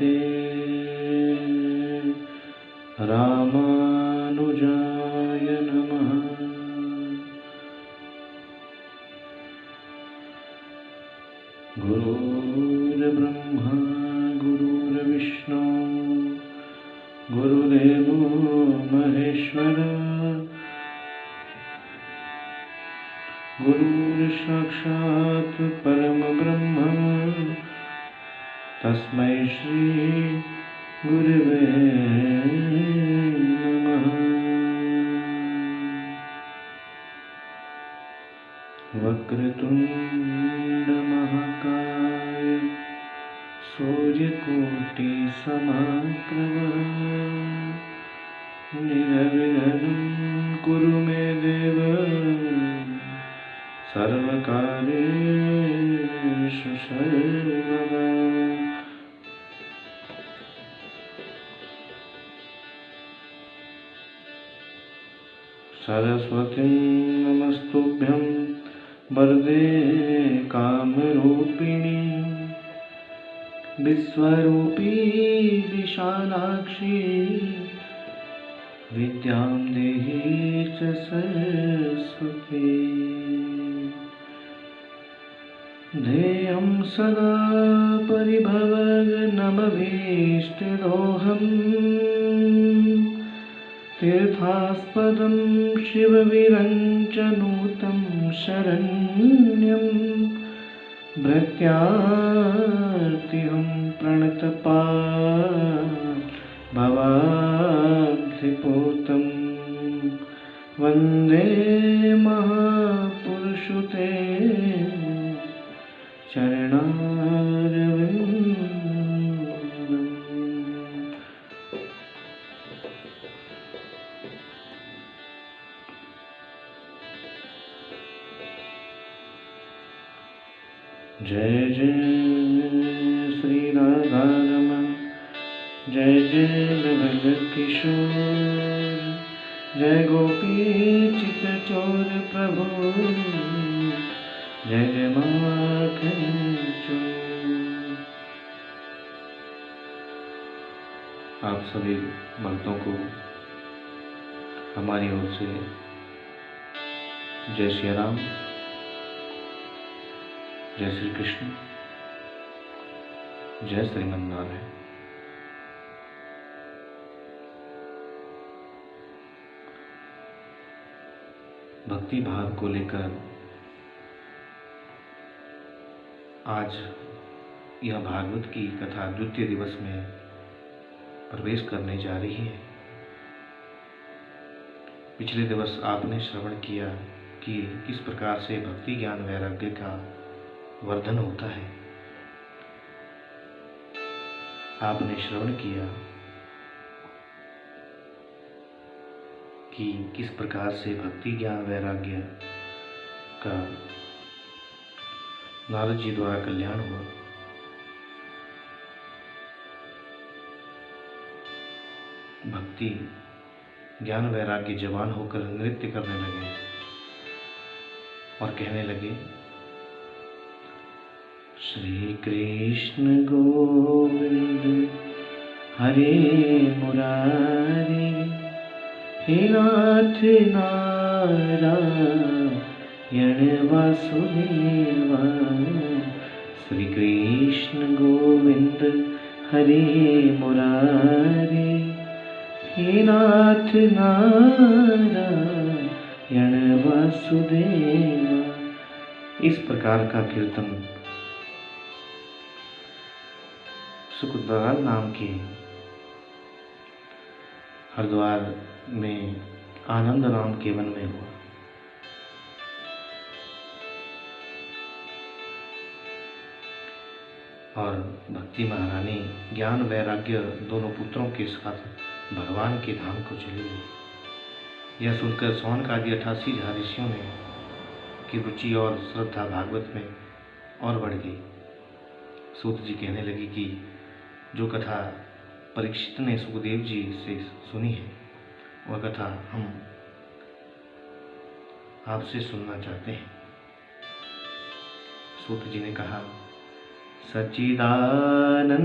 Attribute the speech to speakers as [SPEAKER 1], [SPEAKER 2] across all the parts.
[SPEAKER 1] श्रीमते रामानुजाय नमः। गुरुर्ब्रह्मा गुरुर्विष्णु गुरुदेवो महेश्वर गुरुर्साक्षात् परमब्रह्म तस्मै श्री गुरुवे नमः। वक्रतुंड महाकाय सूर्यकोटि समप्रभ निर्विघ्नं कुरु मे देव सर्वकार्येषु सर्वदा। सरस्वतीं नमस्तुभ्यं वरदे कामरूपिणी विश्वरूपी विशालाक्षी विद्यां देहि च सरस्वती। ध्येयं सदा परिभवग्नमभीष्टदोहम् तीर्थास्पदं शिवविरञ्चनुतं शरण्यं भृत्यार्तिहं प्रणतपाववाब्धिपूतं वन्दे महापुरुषं ते चरणारविन्दम्। जय जय श्री राधारमण जय जय ललित किशोर जय गोपी चितचोर प्रभु जय जय माखन चोर। आप सभी भक्तों को हमारी ओर से जय श्री राम, जय श्री कृष्ण, जय श्रीमन्नारायण। भक्ति भाव को लेकर आज यह भागवत की कथा द्वितीय दिवस में प्रवेश करने जा रही है। पिछले दिवस आपने श्रवण किया कि किस प्रकार से भक्ति ज्ञान वैराग्य का वर्धन होता है। आपने श्रवण किया कि किस प्रकार से भक्ति ज्ञान वैराग्य का नारद जी द्वारा कल्याण हुआ। भक्ति ज्ञान वैराग्य जवान होकर नृत्य करने लगे और कहने लगे, श्री कृष्ण गोविंद हरे मुरारी हे नाथ नारायण वासुदेवा। श्री कृष्ण गोविंद हरे मुरारी हे नाथ नारायण वासुदेवा। इस प्रकार का कीर्तन सुखदान नाम के हरिद्वार में आनंद नाम के वन में हुआ। और भक्ति महारानी ज्ञान वैराग्य दोनों पुत्रों के साथ भगवान के धाम को चली गई। यह सुनकर सौनकादि 88 ऋषियों ने की रुचि और श्रद्धा भागवत में और बढ़ गई। सूत जी कहने लगी कि जो कथा परीक्षित ने सुखदेव जी से सुनी है वह कथा हम आपसे सुनना चाहते हैं। सूत जी ने कहा, सच्चिदानंद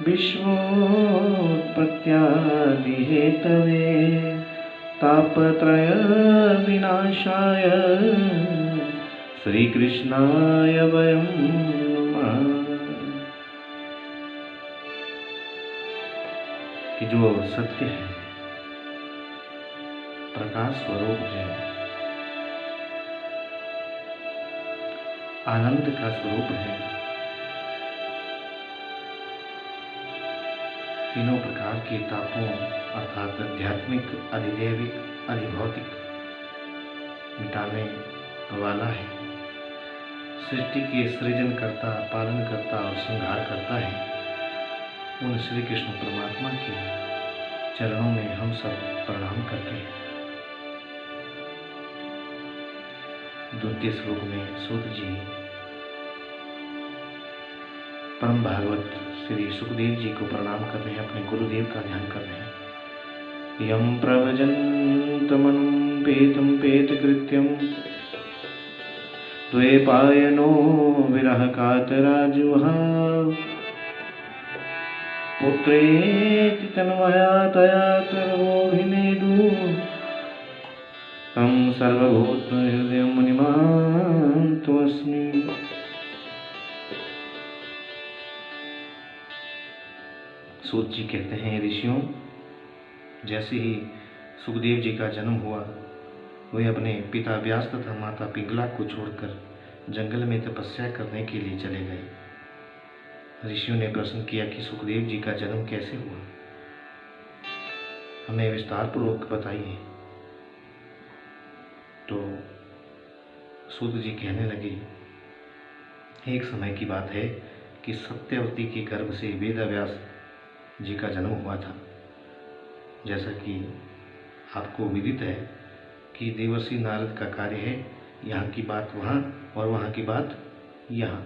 [SPEAKER 1] विश्वोत्पत्त्यादि हेतवे तापत्रय विनाशाय श्री कृष्णाय वयं नमः। कि जो सत्य है, प्रकाश स्वरूप है, आनंद का स्वरूप है, तीनों प्रकार के तापों अर्थात आध्यात्मिक, अधिदैविक, अधिभौतिक मिटाने वाला है। सृष्टि के सृजन करता, पालन करता और संहार करता है। उन श्री कृष्ण परमात्मा के चरणों में हम सब प्रणाम करते हैं। द्वितीय श्लोक में सूत जी परम भागवत श्री सुखदेव जी को प्रणाम कर रहे हैं, अपने गुरुदेव का ध्यान कर रहे हैं। यम प्रव्रजन्तमनुं पेतं पेतकृत्यं द्वैपायनो विरह कातराजुहाव पुत्रेति तन्मया तया सर्वोऽभिनेदु तं सर्वभूतहृदयं मुनिमान्तमस्मि। सूत जी कहते हैं, ऋषियों, जैसे ही सुखदेव जी का जन्म हुआ, वे अपने पिता व्यास तथा माता पिंगला को छोड़कर जंगल में तपस्या करने के लिए चले गए। ऋषियों ने प्रश्न किया कि सुखदेव जी का जन्म कैसे हुआ, हमें विस्तार पूर्वक बताइए। तो सूत जी कहने लगे, एक समय की बात है कि सत्यवती के गर्भ से वेदव्यास जी का जन्म हुआ था। जैसा कि आपको विदित है कि देवर्षि नारद का कार्य है यहाँ की बात वहाँ और वहाँ की बात यहाँ।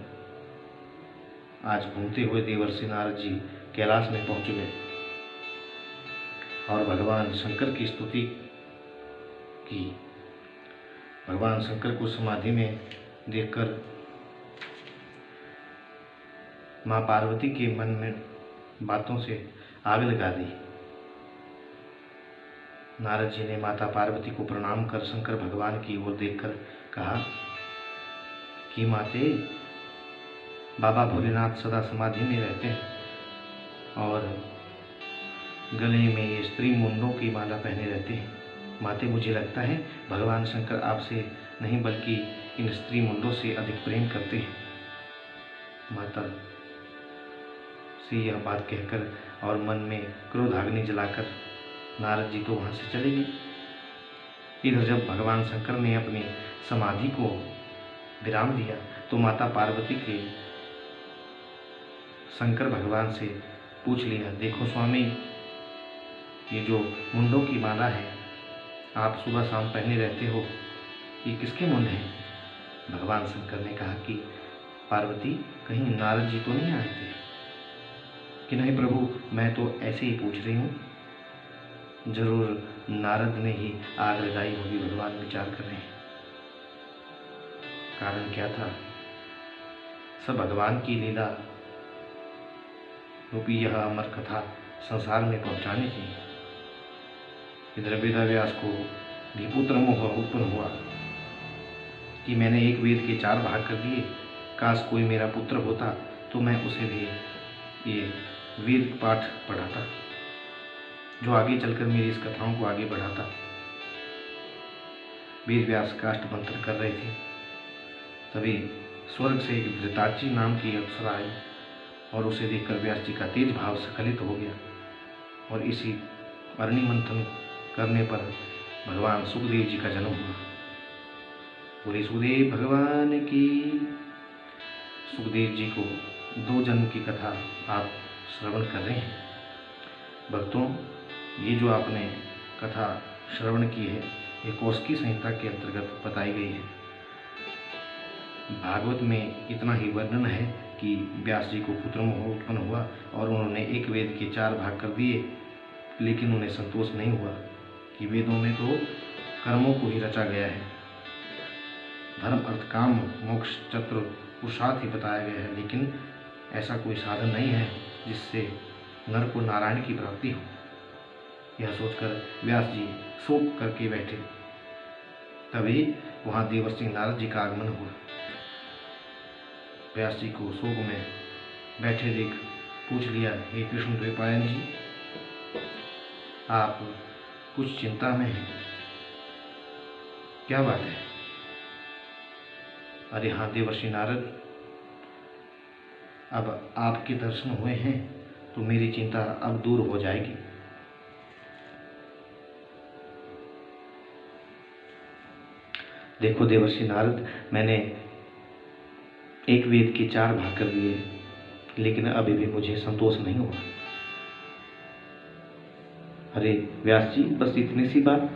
[SPEAKER 1] आज घूमते हुए देवर्षि नारद जी कैलाश में पहुँच गए और भगवान शंकर की स्तुति की। भगवान शंकर को समाधि में देखकर माँ पार्वती के मन में बातों से आग लगा दी। नारद जी ने माता पार्वती को प्रणाम कर शंकर भगवान की ओर देखकर कहा कि माते, बाबा भोलेनाथ सदा समाधि में रहते हैं और गले में ये स्त्री मुंडों की माला पहने रहते हैं। माते, मुझे लगता है भगवान शंकर आपसे नहीं बल्कि इन स्त्री मुंडों से अधिक प्रेम करते हैं। माता से यह बात कहकर और मन में क्रोधाग्नि जलाकर नारद जी तो वहाँ से चले गए। इधर जब भगवान शंकर ने अपनी समाधि को विराम दिया तो माता पार्वती के शंकर भगवान से पूछ लिया, देखो स्वामी, ये जो मुंडों की माला है आप सुबह शाम पहने रहते हो, ये किसके मुंड हैं? भगवान शंकर ने कहा कि पार्वती, कहीं नारद जी तो नहीं आए थे? कि नहीं प्रभु, मैं तो ऐसे ही पूछ रही हूँ। जरूर नारद ने ही आग लगाई होगी, भगवान विचार कर रहे हैं। कारण क्या था? सब भगवान की लीला रूपी यह अमर कथा संसार में पहुंचानी थी। इधर वेदव्यास को भी पुत्र मोह उत्पन्न हुआ कि मैंने एक वेद के 4 भाग कर दिए, काश कोई मेरा पुत्र होता तो मैं उसे भी ये वेद पाठ पढ़ाता, जो आगे चलकर मेरी इस कथाओं को आगे बढ़ाता। वेद व्यास काष्ठ मंत्र कर रहे थे, तभी स्वर्ग से एक धृताची नाम की अप्सरा आई और उसे देखकर व्यास जी का तेज भाव स्खलित हो गया और इसी अरणि मंथन करने पर भगवान सुखदेव जी का जन्म हुआ। बोले सुखदेव भगवान की। सुखदेव जी को 2 जन्म की कथा आप श्रवण कर रहे हैं। भक्तों, ये जो आपने कथा श्रवण की है, ये कौशिकी संहिता के अंतर्गत बताई गई है। भागवत में इतना ही वर्णन है कि व्यास जी को पुत्र मोह उत्पन्न हुआ और उन्होंने एक वेद के 4 भाग कर दिए, लेकिन उन्हें संतोष नहीं हुआ कि वेदों में तो कर्मों को ही रचा गया है। धर्म, अर्थ, काम, मोक्ष, चतुर पुरुषार्थ ही बताया गया है, लेकिन ऐसा कोई साधन नहीं है जिससे नर को नारायण की प्राप्ति हो। यह सोचकर व्यास जी शोक करके बैठे। तभी वहां देवर्षि नारद जी का आगमन हुआ। व्यास जी को शोक में बैठे देख पूछ लिया, हे कृष्ण द्वैपायन जी, आप कुछ चिंता में हैं, क्या बात है? अरे हाँ देवर्षि नारद, अब आपके दर्शन हुए हैं तो मेरी चिंता अब दूर हो जाएगी। देखो देवर्षि नारद, मैंने एक वेद के 4 भाग कर दिए, लेकिन अभी भी मुझे संतोष नहीं हुआ। अरे व्यास जी, बस इतनी सी बात?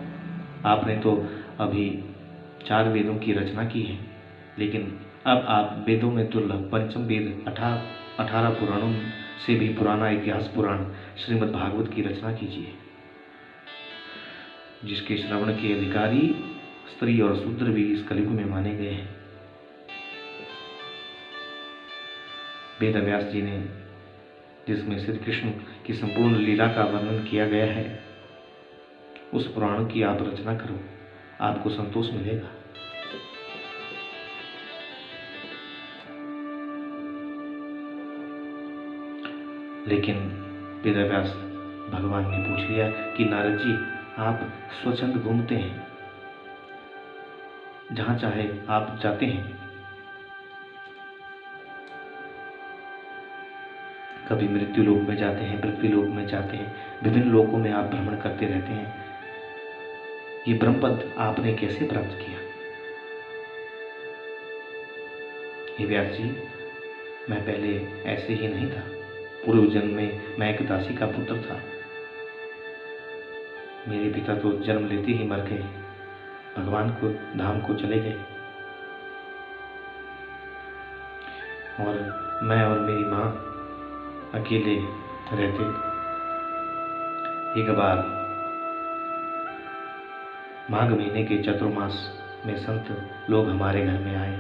[SPEAKER 1] आपने तो अभी 4 वेदों की रचना की है, लेकिन अब आप वेदों में दुर्लभ पंचम वेद 18 पुराणों से भी पुराना इतिहास पुराण श्रीमद् भागवत की रचना कीजिए, जिसके श्रवण के अधिकारी स्त्री और शूद्र भी इस कलयुग में माने गए हैं। वेद व्यास जी ने, जिसमें श्री कृष्ण की संपूर्ण लीला का वर्णन किया गया है, उस पुराण की आप रचना करो, आपको संतोष मिलेगा। लेकिन वेद व्यास भगवान ने पूछ लिया कि नारद जी, आप स्वच्छंद घूमते हैं, जहां चाहे आप जाते हैं, कभी मृत्यु लोक में जाते हैं, पृथ्वी लोक में जाते हैं, विभिन्न लोकों में आप भ्रमण करते रहते हैं। ये ब्रह्मपद आपने कैसे प्राप्त किया? हे व्यास जी, मैं पहले ऐसे ही नहीं था। पूर्व जन्म में मैं एक दासी का पुत्र था। मेरे पिता तो जन्म लेते ही मर गए, भगवान को धाम को चले गए, और मैं और मेरी माँ अकेले रहते। एक बार माघ महीने के चतुर्मास में संत लोग हमारे घर में आए।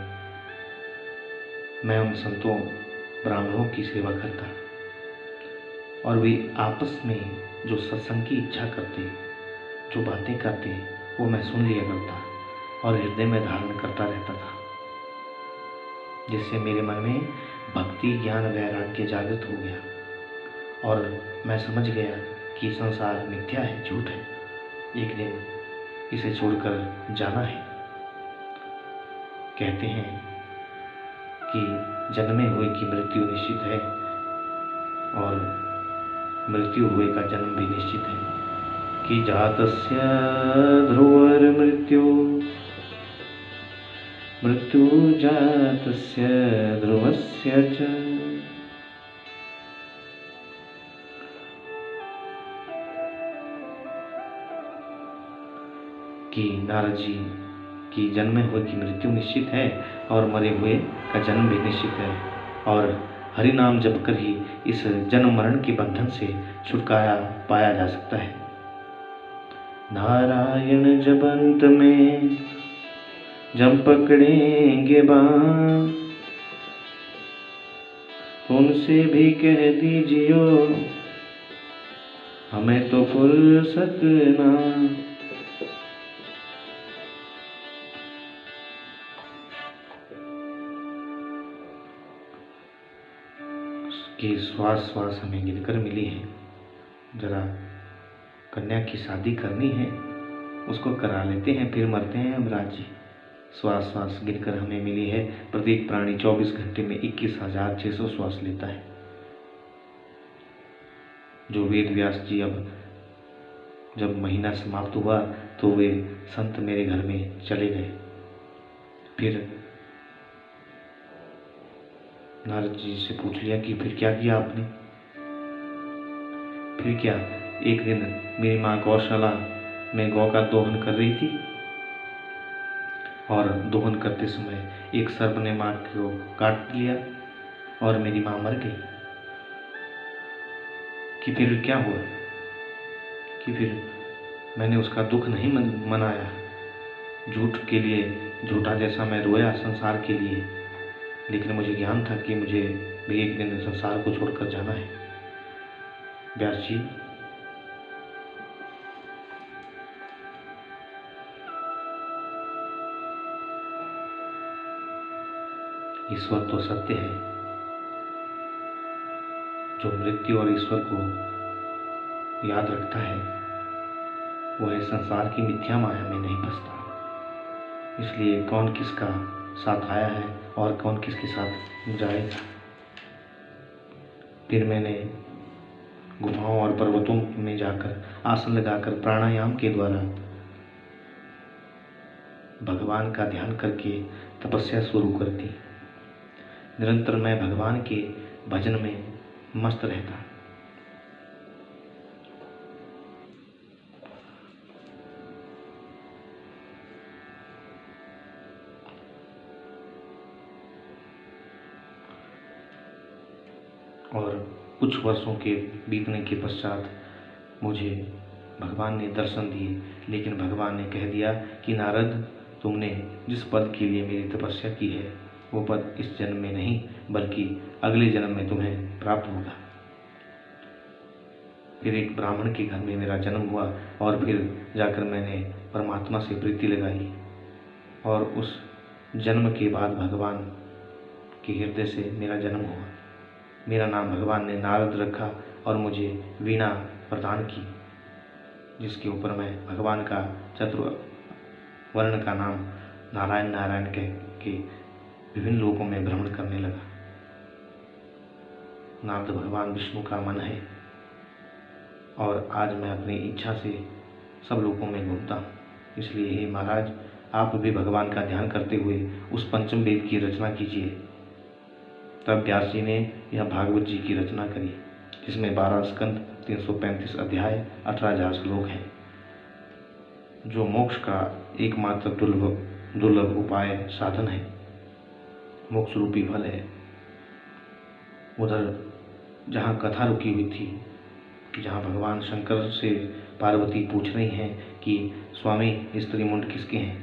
[SPEAKER 1] मैं उन संतों ब्राह्मणों की सेवा करता, और वे आपस में जो सत्संग की इच्छा करते, जो बातें करते, वो मैं सुन लिया करता और हृदय में धारण करता रहता था, जिससे मेरे मन में भक्ति, ज्ञान, वैराग्य जागृत हो गया और मैं समझ गया कि संसार मिथ्या है, झूठ है, एक दिन इसे छोड़कर जाना है। कहते हैं कि जन्मे हुए की मृत्यु निश्चित है और मृत्यु हुए का जन्म भी निश्चित है, कि जातस्य ध्रुवर मृत्यु, मृत्यु जातस्य ध्रुवस्य च। कि नारद जी की जन्मे हुए की मृत्यु निश्चित है और मरे हुए का जन्म भी निश्चित है, और हरि नाम जप कर ही इस जन्म मरण के बंधन से छुटकारा पाया जा सकता है। नारायण जब अंत में जब पकड़ेंगे बाण, उनसे भी कह दीजियो हमें तो फुर्सत ना। कि श्वास श्वास हमें गिनकर मिली है, जरा कन्या की शादी करनी है, उसको करा लेते हैं, फिर मरते हैं हम राज्य। श्वास श्वास गिनकर हमें मिली है। प्रत्येक प्राणी 24 घंटे में 21,600 श्वास लेता है। जो वेद व्यास जी अब जब महीना समाप्त हुआ तो वे संत मेरे घर में चले गए। फिर नारद जी से पूछ लिया कि फिर क्या किया आपने? फिर क्या, एक दिन मेरी माँ गौशाला में गौ का दोहन कर रही थी और दोहन करते समय एक सर्प ने माँ को काट लिया और मेरी माँ मर गई। कि फिर क्या हुआ? कि फिर मैंने उसका दुख नहीं मनाया, झूठ के लिए झूठा जैसा मैं रोया संसार के लिए, लेकिन मुझे ज्ञान था कि मुझे भी एक दिन संसार को छोड़कर जाना है। व्यास जी, ईश्वर तो सत्य है, जो मृत्यु और ईश्वर को याद रखता है वह संसार की मिथ्या माया में नहीं फंसता। इसलिए कौन किसका साथ आया है और कौन किसके साथ जाएगा। फिर मैंने गुफाओं और पर्वतों में जाकर आसन लगाकर प्राणायाम के द्वारा भगवान का ध्यान करके तपस्या शुरू कर दी। निरंतर मैं भगवान के भजन में मस्त रहता। और कुछ वर्षों के बीतने के पश्चात मुझे भगवान ने दर्शन दिए, लेकिन भगवान ने कह दिया कि नारद, तुमने जिस पद के लिए मेरी तपस्या की है वो पद इस जन्म में नहीं बल्कि अगले जन्म में तुम्हें प्राप्त होगा। फिर एक ब्राह्मण के घर में मेरा जन्म हुआ और फिर जाकर मैंने परमात्मा से प्रीति लगाई और उस जन्म के बाद भगवान के हृदय से मेरा जन्म हुआ। मेरा नाम भगवान ने नारद रखा और मुझे वीणा प्रदान की, जिसके ऊपर मैं भगवान का चतुर्वर्ण का नाम नारायण नारायण कह के विभिन्न लोकों में भ्रमण करने लगा। नारद भगवान विष्णु का मन है और आज मैं अपनी इच्छा से सब लोकों में घूमता हूँ। इसलिए हे महाराज, आप भी भगवान का ध्यान करते हुए उस पंचम वेद की रचना कीजिए। तब व्यास जी ने यह भागवत जी की रचना करी, जिसमें 12 स्कंद, 335 अध्याय, 18,000 श्लोक हैं, जो मोक्ष का एकमात्र दुर्लभ उपाय साधन है, मोक्ष रूपी फल है। उधर जहाँ कथा रुकी हुई थी, जहाँ भगवान शंकर से पार्वती पूछ रही हैं कि स्वामी स्त्री मुंड किसके हैं,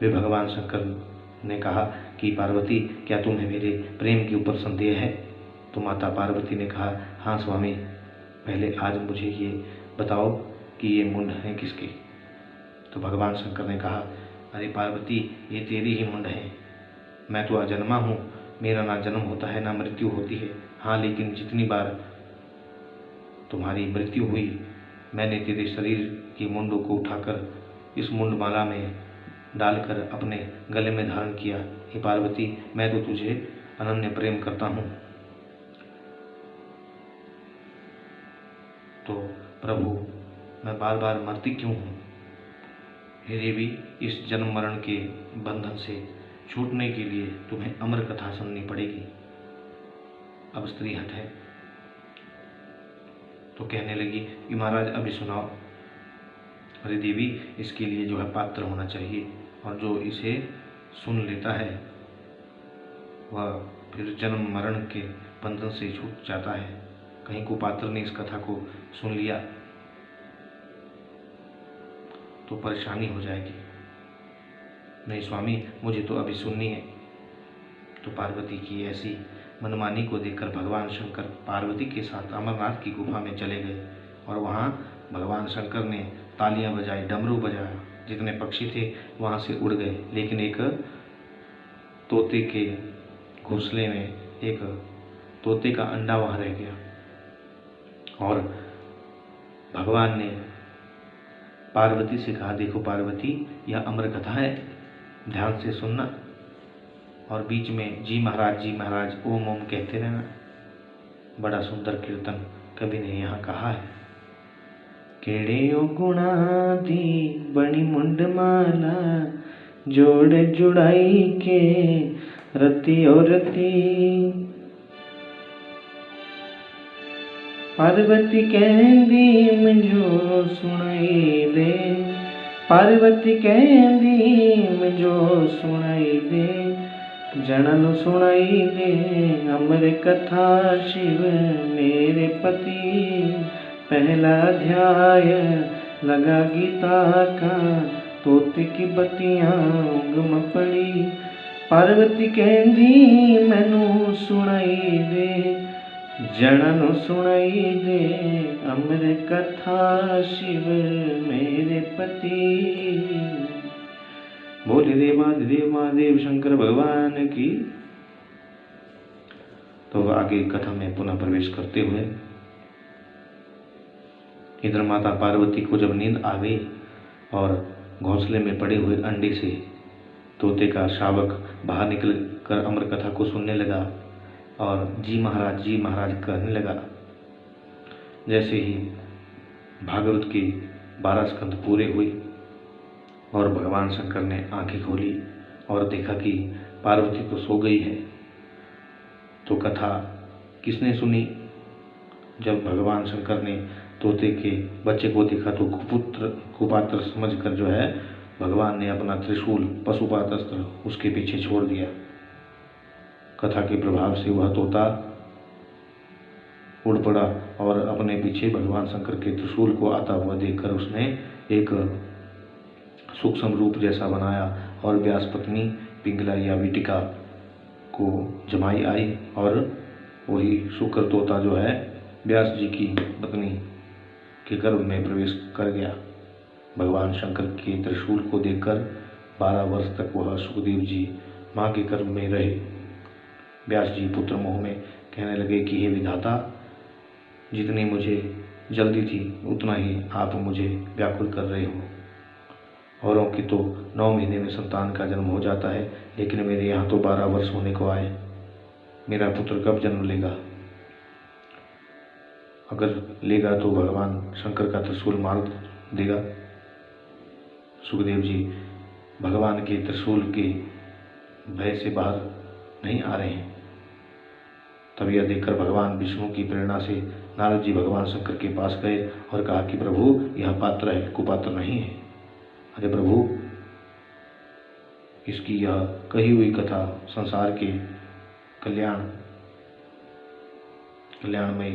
[SPEAKER 1] वे भगवान शंकर ने कहा कि पार्वती, क्या तुम्हें मेरे प्रेम के ऊपर संदेह है? तो माता पार्वती ने कहा, हाँ स्वामी, पहले आज मुझे ये बताओ कि ये मुंड हैं किसके। तो भगवान शंकर ने कहा, अरे पार्वती, ये तेरी ही मुंड हैं। मैं तो अजन्मा हूँ, मेरा ना जन्म होता है ना मृत्यु होती है। हाँ, लेकिन जितनी बार तुम्हारी मृत्यु हुई, मैंने तेरे शरीर की मुंडों को उठाकर इस मुंडमाला में डालकर अपने गले में धारण किया। हे पार्वती, मैं तो तुझे अनन्य प्रेम करता हूँ। तो प्रभु, मैं बार बार मरती क्यों हूँ? हे देवी, इस जन्म मरण के बंधन से छूटने के लिए तुम्हें अमर कथा सुननी पड़ेगी। अब स्त्री हट है तो कहने लगी कि महाराज अभी सुनाओ। अरे देवी, इसके लिए जो है पात्र होना चाहिए, और जो इसे सुन लेता है वह फिर जन्म मरण के बंधन से छूट जाता है। कहीं को पात्र ने इस कथा को सुन लिया तो परेशानी हो जाएगी। नहीं स्वामी, मुझे तो अभी सुननी है। तो पार्वती की ऐसी मनमानी को देखकर भगवान शंकर पार्वती के साथ अमरनाथ की गुफा में चले गए और वहाँ भगवान शंकर ने तालियां बजाई, डमरू बजाया। जितने पक्षी थे वहाँ से उड़ गए, लेकिन एक तोते के घोंसले में एक तोते का अंडा वहाँ रह गया। और भगवान ने पार्वती से कहा, देखो पार्वती, यह अमर कथा है, ध्यान से सुनना और बीच में जी महाराज ओम ओम कहते रहना। बड़ा सुंदर कीर्तन कवि ने यहाँ कहा है। केड़े ओ गुणा दी बणी मुंडमाला, जोड़ जुड़ाई के रति और रति। पार्वती कहंदी मुझो सुनाई दे, पार्वती कहंदी मुझो सुनाई दे, जनन सुनाई दे अमर कथा शिव मेरे पति। पहला अध्याय लगा गीता का, तोते की बत्तियां गुम पड़ी। पार्वती कहंदी मैनू सुनाई दे, जननु सुनाई दे अमर कथा शिव मेरे पति। बोले देव महादेव शंकर भगवान की। तो आगे कथा में पुनः प्रवेश करते हुए इधर माता पार्वती को जब नींद आ गई और घोंसले में पड़े हुए अंडे से तोते का शावक बाहर निकल कर अमर कथा को सुनने लगा और जी महाराज कहने लगा। जैसे ही भागवत के 12 स्कंद पूरे हुए और भगवान शंकर ने आंखें खोली और देखा कि पार्वती तो सो गई है, तो कथा किसने सुनी? जब भगवान शंकर ने तोते के बच्चे को देखा तो कुपात्र समझकर जो है भगवान ने अपना त्रिशूल पशुपात अस्त्र उसके पीछे छोड़ दिया। कथा के प्रभाव से वह तोता उड़ पड़ा और अपने पीछे भगवान शंकर के त्रिशूल को आता हुआ देखकर उसने एक सूक्ष्म रूप जैसा बनाया और व्यास पत्नी पिंगला या विटिका को जमाई आई और वही शुक्र तोता जो है व्यास जी की पत्नी के गर्भ में प्रवेश कर गया। भगवान शंकर के त्रिशूल को देखकर 12 वर्ष तक वह सुखदेव जी माँ के गर्भ में रहे। व्यास जी पुत्र मोह में कहने लगे कि हे विधाता, जितनी मुझे जल्दी थी उतना ही आप मुझे व्याकुल कर रहे हो। औरों की तो 9 महीने में संतान का जन्म हो जाता है, लेकिन मेरे यहाँ तो 12 वर्ष होने को आए। मेरा पुत्र कब जन्म लेगा? अगर लेगा तो भगवान शंकर का त्रिशूल मार देगा। सुखदेव जी भगवान के त्रिशूल के भय से बाहर नहीं आ रहे हैं। तब यह देखकर भगवान विष्णु की प्रेरणा से नारद जी भगवान शंकर के पास गए और कहा कि प्रभु, यह पात्र है, कुपात्र नहीं है। अरे प्रभु, इसकी यह कही हुई कथा संसार के कल्याणमय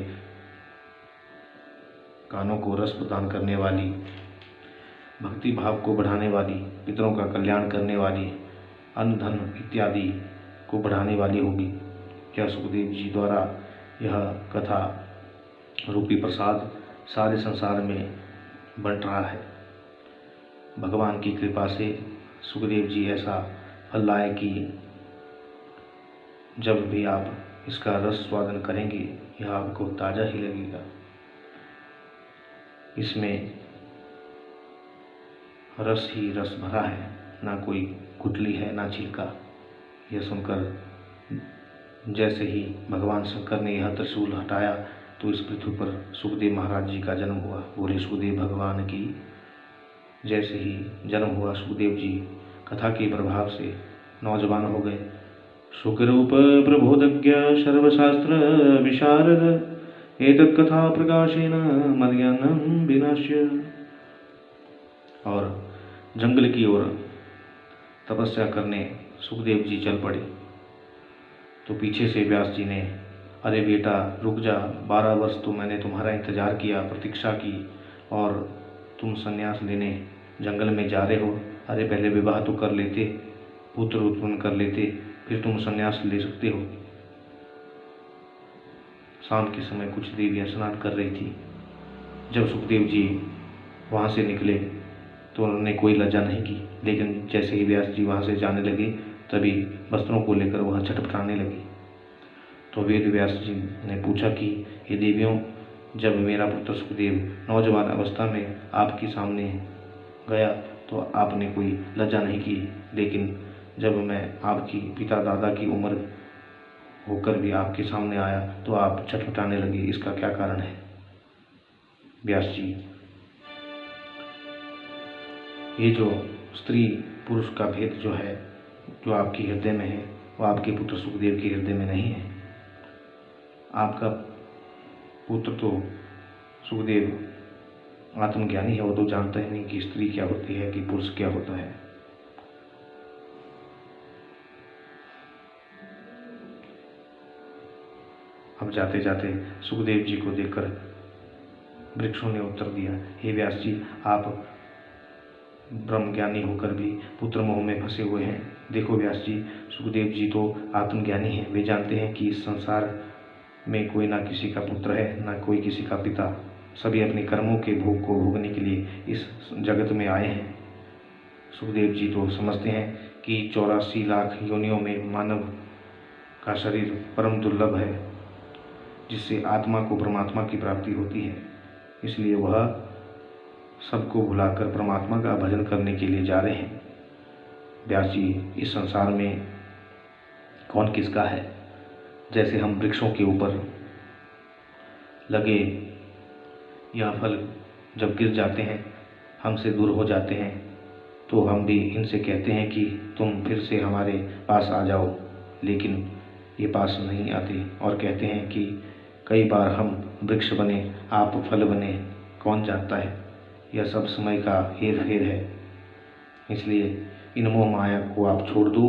[SPEAKER 1] कानों को रस प्रदान करने वाली, भक्ति भाव को बढ़ाने वाली, पितरों का कल्याण करने वाली, अन्न धन इत्यादि को बढ़ाने वाली होगी। क्या सुखदेव जी द्वारा यह कथा रूपी प्रसाद सारे संसार में बंट रहा है। भगवान की कृपा से सुखदेव जी ऐसा फल लाए कि जब भी आप इसका रस स्वादन करेंगे यह आपको ताज़ा ही लगेगा। इसमें रस ही रस भरा है, ना कोई गुठली है ना छिलका। यह सुनकर जैसे ही भगवान शंकर ने यह त्रिशूल हटाया तो इस पृथ्वी पर सुखदेव महाराज जी का जन्म हुआ। बोले सुखदेव भगवान की। जैसे ही जन्म हुआ सुखदेव जी कथा के प्रभाव से नौजवान हो गए। सुखरूप प्रबोधज्ञ सर्वशास्त्र विशारद एतत् कथा प्रकाशेन मद्ज्ञानं विनाश्य। और जंगल की ओर तपस्या करने सुखदेव जी चल पड़े तो पीछे से व्यास जी ने, अरे बेटा रुक जा, 12 वर्ष तो मैंने तुम्हारा इंतजार किया, प्रतीक्षा की, और तुम संन्यास लेने जंगल में जा रहे हो। अरे पहले विवाह तो कर लेते, पुत्र उत्पन्न कर लेते, फिर तुम संन्यास ले सकते हो। शाम के समय कुछ देवियाँ स्नान कर रही थी। जब सुखदेव जी वहाँ से निकले तो उन्होंने कोई लज्जा नहीं की, लेकिन जैसे ही व्यास जी वहाँ से जाने लगे तभी वस्त्रों को लेकर वह छटपटाने लगी। तो वेद व्यास जी ने पूछा कि हे देवियों, जब मेरा पुत्र सुखदेव नौजवान अवस्था में आपके सामने गया तो आपने कोई लज्जा नहीं की, लेकिन जब मैं आपकी पिता दादा की उम्र होकर भी आपके सामने आया तो आप छटपटाने लगे, इसका क्या कारण है? व्यास जी, ये जो स्त्री पुरुष का भेद जो है, जो आपके हृदय में है, वो आपके पुत्र सुखदेव के हृदय में नहीं है। आपका पुत्र तो सुखदेव आत्मज्ञानी है, वो तो जानता ही नहीं कि स्त्री क्या होती है, कि पुरुष क्या होता है। अब जाते जाते सुखदेव जी को देखकर वृक्षों ने उत्तर दिया, हे व्यास जी, आप ब्रह्मज्ञानी होकर भी पुत्र मोह में फंसे हुए हैं। देखो व्यास जी, सुखदेव जी तो आत्मज्ञानी हैं, वे जानते हैं कि इस संसार में कोई ना किसी का पुत्र है, ना कोई किसी का पिता। सभी अपने कर्मों के भोग को भोगने के लिए इस जगत में आए हैं। सुखदेव जी तो समझते हैं कि 84 लाख योनियों में मानव का शरीर परम दुर्लभ है, जिससे आत्मा को परमात्मा की प्राप्ति होती है। इसलिए वह सबको भुलाकर परमात्मा का भजन करने के लिए जा रहे हैं। व्यास जी, इस संसार में कौन किसका है? जैसे हम वृक्षों के ऊपर लगे यह फल जब गिर जाते हैं, हमसे दूर हो जाते हैं, तो हम भी इनसे कहते हैं कि तुम फिर से हमारे पास आ जाओ, लेकिन ये पास नहीं आते और कहते हैं कि कई बार हम वृक्ष बने, आप फल बने, कौन जानता है? यह सब समय का हेर फेर है। इसलिए इन मोह माया को आप छोड़ दो।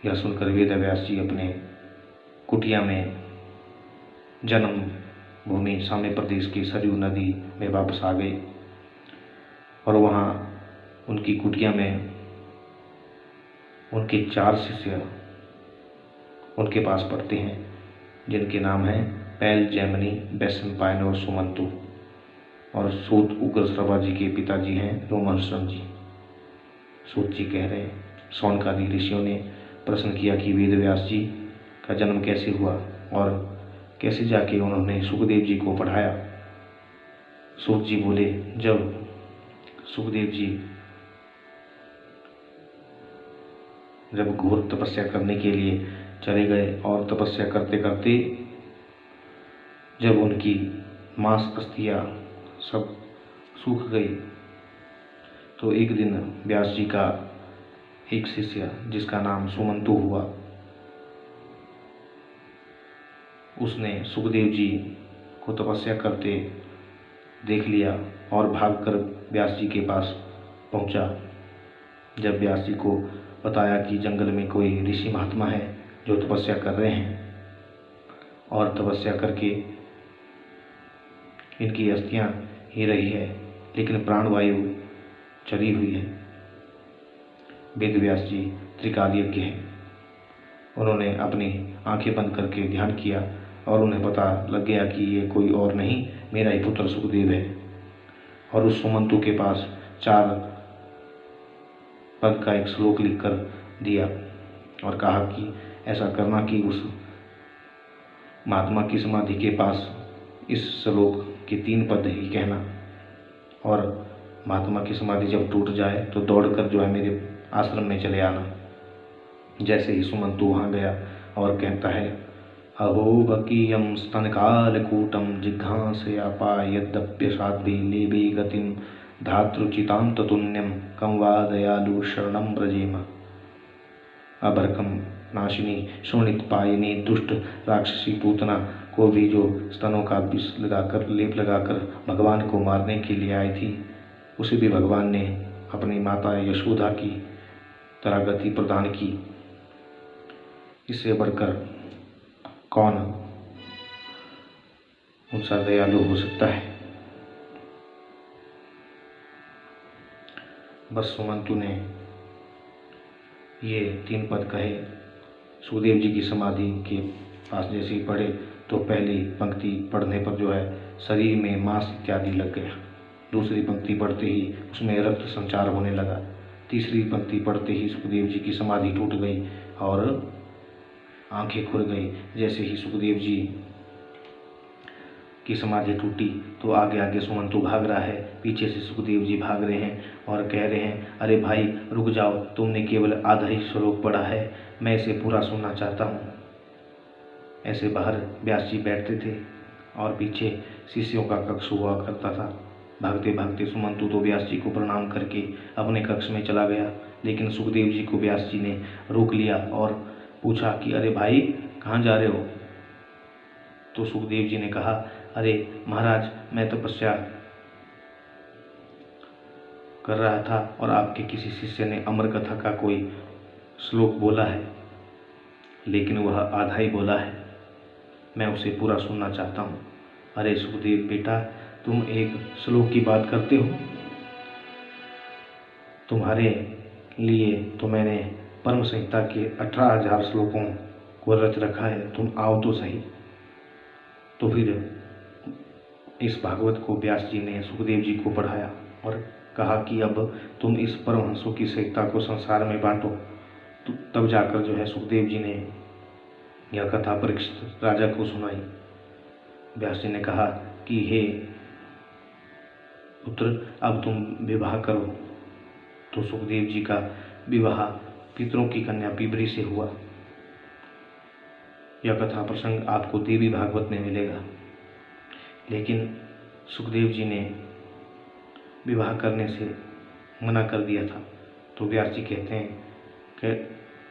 [SPEAKER 1] यह सुनकर वेद व्यास जी अपने कुटिया में जन्म भूमि साम्य प्रदेश की सरयू नदी में वापस आ गए और वहाँ उनकी कुटिया में उनके 4 शिष्य उनके पास पढ़ते हैं, जिनके नाम हैं पैल, जैमिनी, वैशंपायन और सुमंतु। और सूत उग्रश्रवा जी के पिताजी हैं रोमहर्षण जी। सूत जी कह रहे हैं, शौनकादि ऋषियों ने प्रश्न किया कि वेद व्यास जी का जन्म कैसे हुआ और कैसे जाके उन्होंने सुखदेव जी को पढ़ाया। सूत जी बोले, जब सुखदेव जी जब घोर तपस्या करने के लिए चले गए और तपस्या करते करते जब उनकी मांस अस्थियाँ सब सूख गई, तो एक दिन व्यास जी का एक शिष्य जिसका नाम सुमंतु हुआ, उसने सुखदेव जी को तपस्या करते देख लिया और भागकर व्यास जी के पास पहुंचा। जब व्यास जी को बताया कि जंगल में कोई ऋषि महात्मा है जो तपस्या कर रहे हैं और तपस्या करके इनकी अस्थियां ही रही है, लेकिन प्राणवायु चली हुई है। वेद व्यास जी त्रिकालयज्ञ हैं। उन्होंने अपनी आंखें बंद करके ध्यान किया और उन्हें पता लग गया कि ये कोई और नहीं, मेरा ही पुत्र सुखदेव है। और उस सुमंतु के पास 4 पद का एक श्लोक लिखकर दिया और कहा कि ऐसा करना कि उस महात्मा की समाधि के पास इस श्लोक के 3 पद ही कहना, और महात्मा की समाधि जब टूट जाए तो दौड़कर जो है मेरे आश्रम में चले आना। जैसे ही सुमंतु वहाँ गया और कहता है, अहो बकीयम स्तनकालकूटम जिघांसयापा यद्यप्यसाध्वी लेबे गतिम धातृचितां ततुन्यम कं वा दयालु शरणं व्रजेम। अभरकम नाशिनी शोणित पायनी दुष्ट राक्षसी पूतना को भी जो स्तनों का विष लगाकर लेप लगाकर भगवान को मारने के लिए आई थी, उसे भी भगवान ने अपनी माता यशोदा की तरह गति प्रदान की। इससे बढ़कर कौन उनसा दयालु हो सकता है? बस सुमंतु ने ये 3 पद कहे। सुखदेव जी की समाधि के पास जैसे ही पढ़े तो पहली पंक्ति पढ़ने पर जो है शरीर में मांस इत्यादि लग गया। दूसरी पंक्ति पढ़ते ही उसमें रक्त संचार होने लगा। तीसरी पंक्ति पढ़ते ही सुखदेव जी की समाधि टूट गई और आंखें खुल गई। जैसे ही सुखदेव जी की समाधि टूटी तो आगे आगे सुमंतु भाग रहा है, पीछे से सुखदेव जी भाग रहे हैं और कह रहे हैं, अरे भाई रुक जाओ, तुमने केवल आधा ही श्लोक पढ़ा है, मैं इसे पूरा सुनना चाहता हूँ। ऐसे बाहर व्यास जी बैठते थे और पीछे शिष्यों का कक्ष हुआ करता था। भागते भागते सुमंतु तो व्यास जी को प्रणाम करके अपने कक्ष में चला गया, लेकिन सुखदेव जी को व्यास जी ने रोक लिया और पूछा कि अरे भाई कहाँ जा रहे हो? तो सुखदेव जी ने कहा, अरे महाराज, मैं तपस्या कर रहा था और आपके किसी शिष्य ने अमर कथा का कोई श्लोक बोला है, लेकिन वह आधा ही बोला है, मैं उसे पूरा सुनना चाहता हूँ। अरे सुखदेव बेटा, तुम एक श्लोक की बात करते हो? तुम्हारे लिए तो मैंने परम संहिता के 18,000 श्लोकों को रच रखा है, तुम आओ तो सही। तो फिर इस भागवत को व्यास जी ने सुखदेव जी को पढ़ाया और कहा कि अब तुम इस परमहंसों की सहिता को संसार में बांटो। तो तब जाकर जो है सुखदेव जी ने यह कथा परीक्षित राजा को सुनाई। व्यास जी ने कहा कि हे पुत्र, अब तुम विवाह करो। तो सुखदेव जी का विवाह पितरों की कन्या पिबरी से हुआ। यह कथा प्रसंग आपको देवी भागवत में मिलेगा। लेकिन सुखदेव जी ने विवाह करने से मना कर दिया था। तो व्यास जी कहते हैं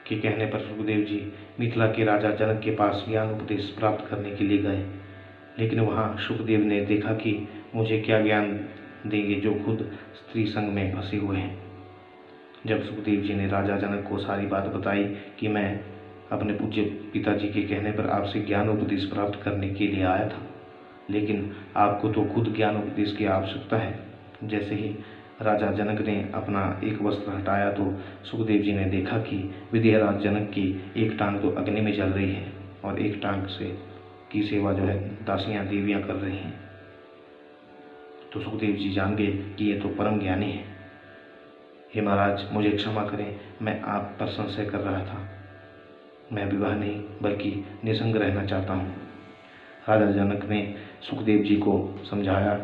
[SPEAKER 1] कि कहने पर सुखदेव जी मिथिला के राजा जनक के पास ज्ञान उपदेश प्राप्त करने के लिए गए। लेकिन वहाँ सुखदेव ने देखा कि मुझे क्या ज्ञान देंगे जो खुद स्त्री संग में फंसे हुए हैं। जब सुखदेव जी ने राजा जनक को सारी बात बताई कि मैं अपने पूज्य पिताजी के कहने पर आपसे ज्ञान उपदेश प्राप्त करने के लिए आया था, लेकिन आपको तो खुद ज्ञान उपदेश की आवश्यकता है। जैसे ही राजा जनक ने अपना एक वस्त्र हटाया तो सुखदेव जी ने देखा कि विदेहराज जनक की एक टांग तो अग्नि में जल रही है और एक टांग से की सेवा जो है दासियां देवियां कर रही हैं। तो सुखदेव जी जान गए कि ये तो परम ज्ञानी है। हे महाराज, मुझे क्षमा करें, मैं आप पर संशय कर रहा था। मैं विवाह नहीं बल्कि निसंग रहना चाहता हूँ। राजा जनक ने सुखदेव जी को समझाया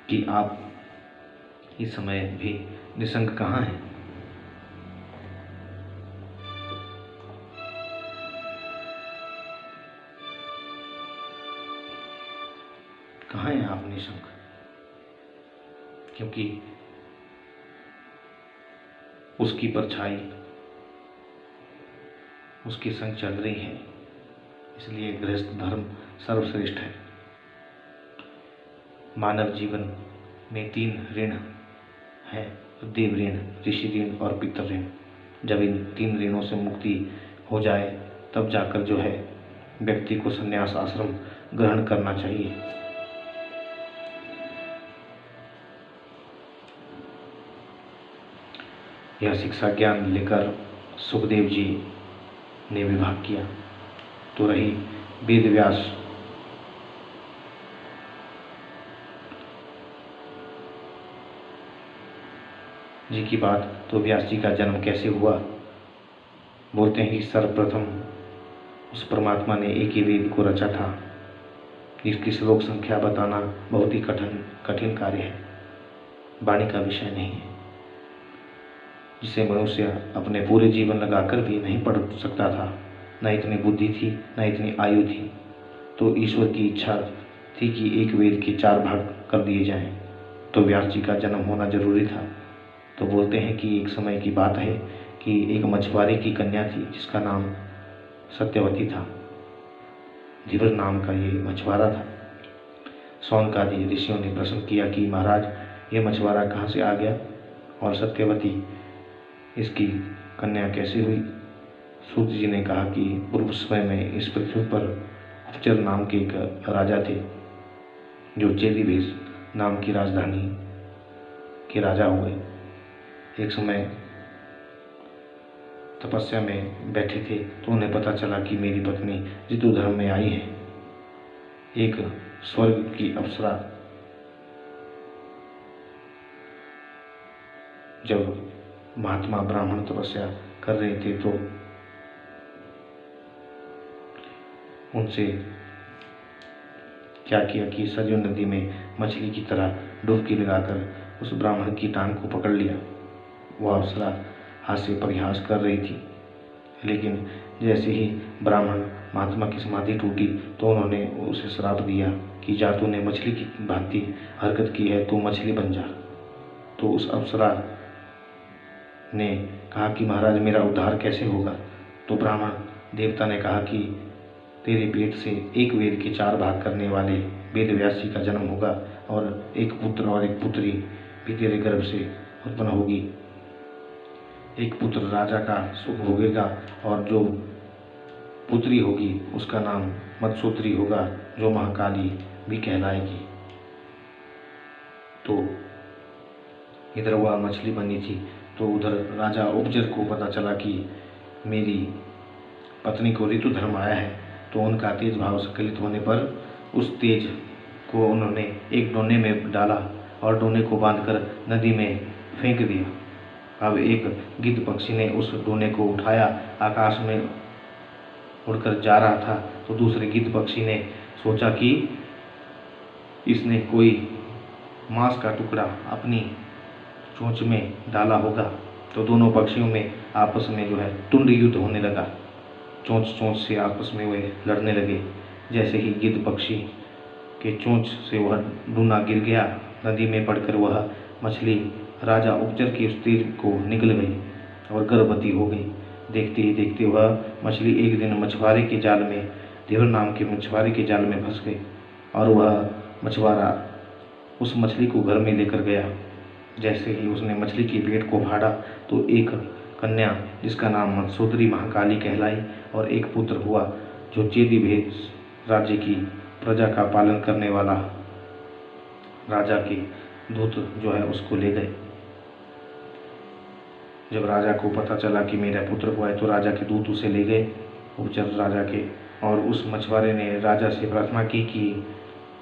[SPEAKER 1] कि आप इस समय भी निसंग कहाँ हैं। कहाँ हैं आप निसंग? क्योंकि उसकी परछाई उसके संग चल रही है, इसलिए गृहस्थ धर्म सर्वश्रेष्ठ है। मानव जीवन में 3 ऋण हैं, देव ऋण, ऋषि ऋण और पितृ ऋण। जब इन 3 ऋणों से मुक्ति हो जाए तब जाकर जो है व्यक्ति को संन्यास आश्रम ग्रहण करना चाहिए। यह शिक्षा ज्ञान लेकर सुखदेव जी ने विवाह किया। तो रही वेद व्यास जी की बात, तो व्यास जी का जन्म कैसे हुआ? बोलते हैं कि सर्वप्रथम उस परमात्मा ने एक ही वेद को रचा था। इसकी श्लोक संख्या बताना बहुत ही कठिन कार्य है, वाणी का विषय नहीं है, जिसे मनुष्य अपने पूरे जीवन लगाकर भी नहीं पढ़ सकता था। न इतनी बुद्धि थी, न इतनी आयु थी। तो ईश्वर की इच्छा थी कि एक वेद के 4 भाग कर दिए जाएं, तो व्यास जी का जन्म होना जरूरी था। तो बोलते हैं कि एक समय की बात है कि एक मछुआरे की कन्या थी जिसका नाम सत्यवती था। धीवर नाम का ये मछुआरा था। शौनकादि ऋषियों ने प्रश्न किया कि महाराज, ये मछुआरा कहाँ से आ गया और सत्यवती इसकी कन्या कैसे हुई? सूत जी ने कहा कि पूर्व समय में इस पृथ्वी पर उपचर नाम के एक राजा थे जो चेदीभेष नाम की राजधानी के राजा हुए। एक समय तपस्या में बैठे थे तो उन्हें पता चला कि मेरी पत्नी ऋतु धर्म में आई है। एक स्वर्ग की अप्सरा जब महात्मा ब्राह्मण तपस्या कर रहे थे तो उनसे क्या किया कि सरयू नदी में मछली की तरह डुबकी लगाकर उस ब्राह्मण की टांग को पकड़ लिया। वह अप्सरा हास्य परिहास कर रही थी, लेकिन जैसे ही ब्राह्मण महात्मा की समाधि टूटी तो उन्होंने उसे श्राप दिया कि जा तूने मछली की भांति हरकत की है, तू मछली बन जा। तो उस अप्सरा ने कहा कि महाराज, मेरा उद्धार कैसे होगा? तो ब्राह्मण देवता ने कहा कि तेरे पेट से एक वेद के 4 भाग करने वाले वेद व्यास जी का जन्म होगा और एक पुत्र और एक पुत्री भी तेरे गर्भ से उत्पन्न होगी। एक पुत्र राजा का सुख भोगेगा और जो पुत्री होगी उसका नाम मत्स्योत्री होगा, जो महाकाली भी कहलाएगी। तो इधर वह मछली बनी थी, तो उधर राजा उपजर को पता चला कि मेरी पत्नी को ऋतु धर्म आया है। तो उनका तेज भाव संकलित होने पर उस तेज को उन्होंने एक डोने में डाला और डोने को बांधकर नदी में फेंक दिया। अब एक गिद्ध पक्षी ने उस डोने को उठाया, आकाश में उड़कर जा रहा था, तो दूसरे गिद्ध पक्षी ने सोचा कि इसने कोई मांस का टुकड़ा अपनी चोंच में डाला होगा। तो दोनों पक्षियों में आपस में जो है तुंड युद्ध होने लगा। चोंच चोंच से आपस में वे लड़ने लगे। जैसे ही गिद्ध पक्षी के चोंच से वह डूना गिर गया, नदी में पड़कर वह मछली राजा उपचर की उस तीर को निकल गई और गर्भवती हो गई। देखते ही देखते वह मछली एक दिन मछुआरे के जाल में, देवर नाम के मछुआरे के जाल में फंस गई और वह मछुआरा उस मछली को घर में लेकर गया। जैसे ही उसने मछली के पेट को फाड़ा तो एक कन्या जिसका नाम मंदसोदरी महाकाली कहलाई और एक पुत्र हुआ जो चेदी भेष राज्य की प्रजा का पालन करने वाला राजा के दूत जो है उसको ले गए। जब राजा को पता चला कि मेरा पुत्र हुआ है तो राजा के दूत उसे ले गए उपचर राजा के, और उस मछुआरे ने राजा से प्रार्थना की कि